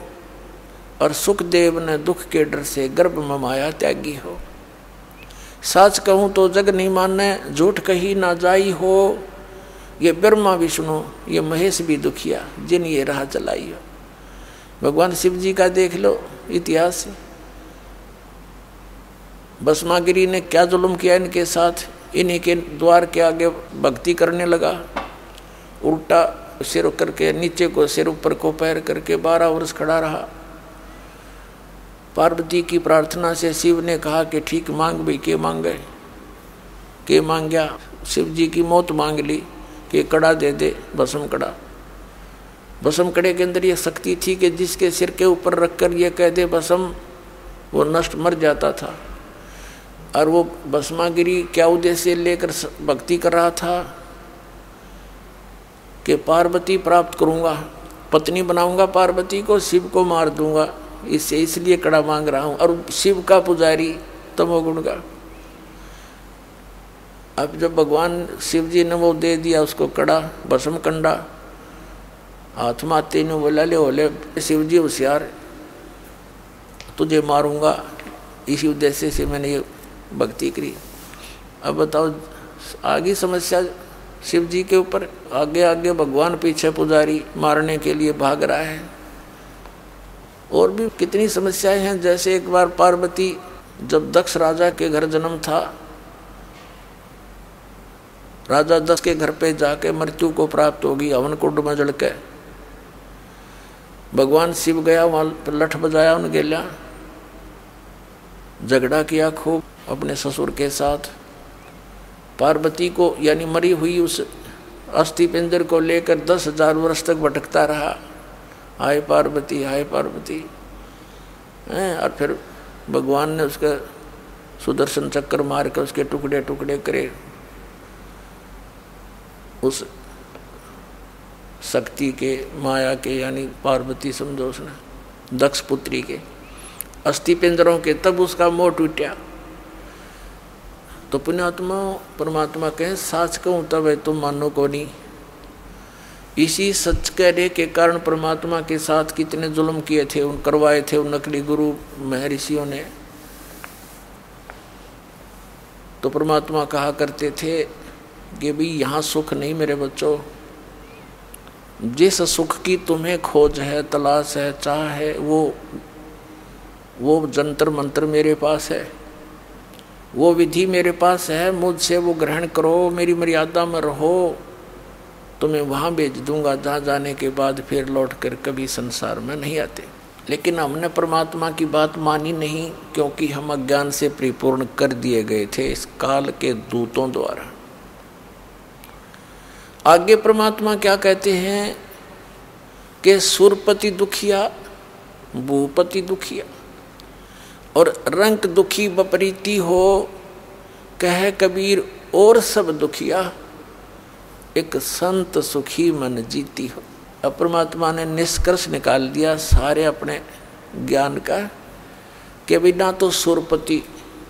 और सुखदेव ने दुख के डर से गर्भ में माया त्यागी हो। सच कहूँ तो जग नहीं माने, झूठ कही ना जाई हो, ये ब्रह्मा विष्णु ये महेश भी दुखिया जिन ये राह चलाई हो। भगवान शिव जी का देख लो इतिहास, भस्मागिरी ने क्या जुल्म किया इनके साथ, इन्हीं के द्वार के आगे भक्ति करने लगा, उल्टा सिर करके नीचे को सिर ऊपर को पैर करके 12 वर्ष खड़ा रहा। पार्वती की प्रार्थना से शिव ने कहा कि ठीक मांग भाई, के मांगे, के मांग गया। शिव जी की मौत मांग ली कि कड़ा दे दे, भस्म कड़ा। भस्म कड़े के अंदर ये शक्ति थी कि जिसके सिर के ऊपर रखकर ये कह दे भस्म, वो नष्ट मर जाता था। और वो भस्मागिरी क्या उद्देश्य लेकर भक्ति कर रहा था कि पार्वती प्राप्त करूंगा, पत्नी बनाऊंगा पार्वती को, शिव को मार दूंगा, इससे इसलिए कड़ा मांग रहा हूं। और शिव का पुजारी तमोगुण का। अब जब भगवान शिव जी ने वो दे दिया उसको कड़ा, भस्म कंडा, हाथ माते ने बोला ले बोले शिव जी होशियार, तुझे मारूंगा, इसी उद्देश्य से मैंने ये भक्ति करी। अब बताओ आगे समस्या शिव जी के ऊपर, आगे आगे भगवान पीछे पुजारी मारने के लिए भाग रहा है। और भी कितनी समस्याएं हैं। जैसे एक बार पार्वती जब दक्ष राजा के घर जन्म था, राजा दक्ष के घर पे जाके मृत्यु को प्राप्त होगी हवन कुंड में जल के। भगवान शिव गया वहां, लठ बजाया उनके लिया, झगड़ा किया खूब अपने ससुर के साथ। पार्वती को यानी मरी हुई उस अस्थि पिंजर को लेकर 10,000 वर्ष तक भटकता रहा। हाय पार्वती हाय पार्वती। और फिर भगवान ने उसका सुदर्शन चक्कर मार के उसके टुकड़े टुकड़े करे। उस शक्ति के, माया के, यानी पार्वती समझो उसने, दक्ष पुत्री के अस्थि पिंजरों के, तब उसका मोह टूटा। तो पुण्यात्मा परमात्मा कहे साच कहूँ तब है तुम मानो को नहीं। इसी सच कहने के कारण परमात्मा के साथ कितने जुल्म किए थे, उन करवाए थे उन नकली गुरु महर्षियों ने। तो परमात्मा कहा करते थे कि भाई यहाँ सुख नहीं मेरे बच्चों, जिस सुख की तुम्हें खोज है, तलाश है, चाह है, वो जंतर मंत्र मेरे पास है, वो विधि मेरे पास है, मुझसे वो ग्रहण करो, मेरी मर्यादा में रहो, तो मैं वहाँ भेज दूंगा जहाँ जाने के बाद फिर लौट कर कभी संसार में नहीं आते। लेकिन हमने परमात्मा की बात मानी नहीं, क्योंकि हम अज्ञान से परिपूर्ण कर दिए गए थे इस काल के दूतों द्वारा। आगे परमात्मा क्या कहते हैं कि सुरपति दुखिया, भूपति दुखिया, और रंक दुखी बपरीती हो, कहे कबीर और सब दुखिया, एक संत सुखी मन जीती हो। अब परमात्मा ने निष्कर्ष निकाल दिया सारे अपने ज्ञान का कि बिना तो सुरपति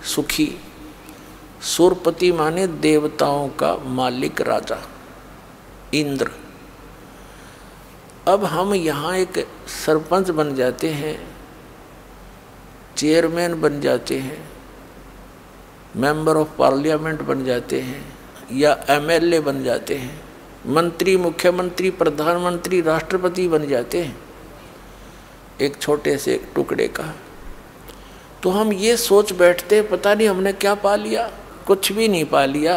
सुखी, सुरपति माने देवताओं का मालिक राजा इंद्र। अब हम यहाँ एक सरपंच बन जाते हैं, चेयरमैन बन जाते हैं, मेंबर ऑफ पार्लियामेंट बन जाते हैं, या एमएलए बन जाते हैं, मंत्री, मुख्यमंत्री, प्रधानमंत्री, राष्ट्रपति बन जाते हैं एक छोटे से टुकड़े का। तो हम ये सोच बैठते पता नहीं हमने क्या पा लिया। कुछ भी नहीं पा लिया,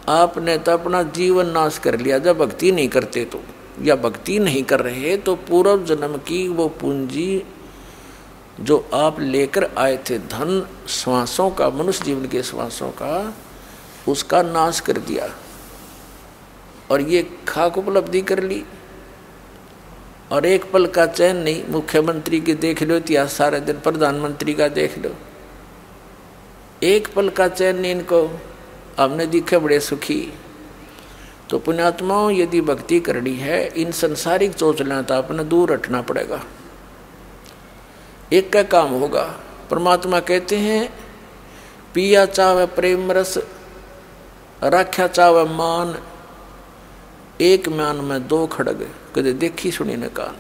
आपने तो अपना जीवन नाश कर लिया जब भक्ति नहीं करते तो, या भक्ति नहीं कर रहे तो पूर्व जन्म की वो पूंजी जो आप लेकर आए थे, धन श्वासों का, मनुष्य जीवन के श्वासों का, उसका नाश कर दिया और ये खाक उपलब्धि कर ली। और एक पल का चैन नहीं, मुख्यमंत्री की देख लो इतिहास सारे दिन, प्रधानमंत्री का देख लो, एक पल का चैन नहीं इनको, हमने दिखे बड़े सुखी। तो पुण्यात्माओं यदि भक्ति करनी है, इन संसारिक चोचला तो अपने दूर हटना पड़ेगा। एक का काम होगा, परमात्मा कहते हैं पिया चावे प्रेम रस, राख्या चावे मान, एक म्यान में दो खड़ग, कदे देखी सुनी न कान।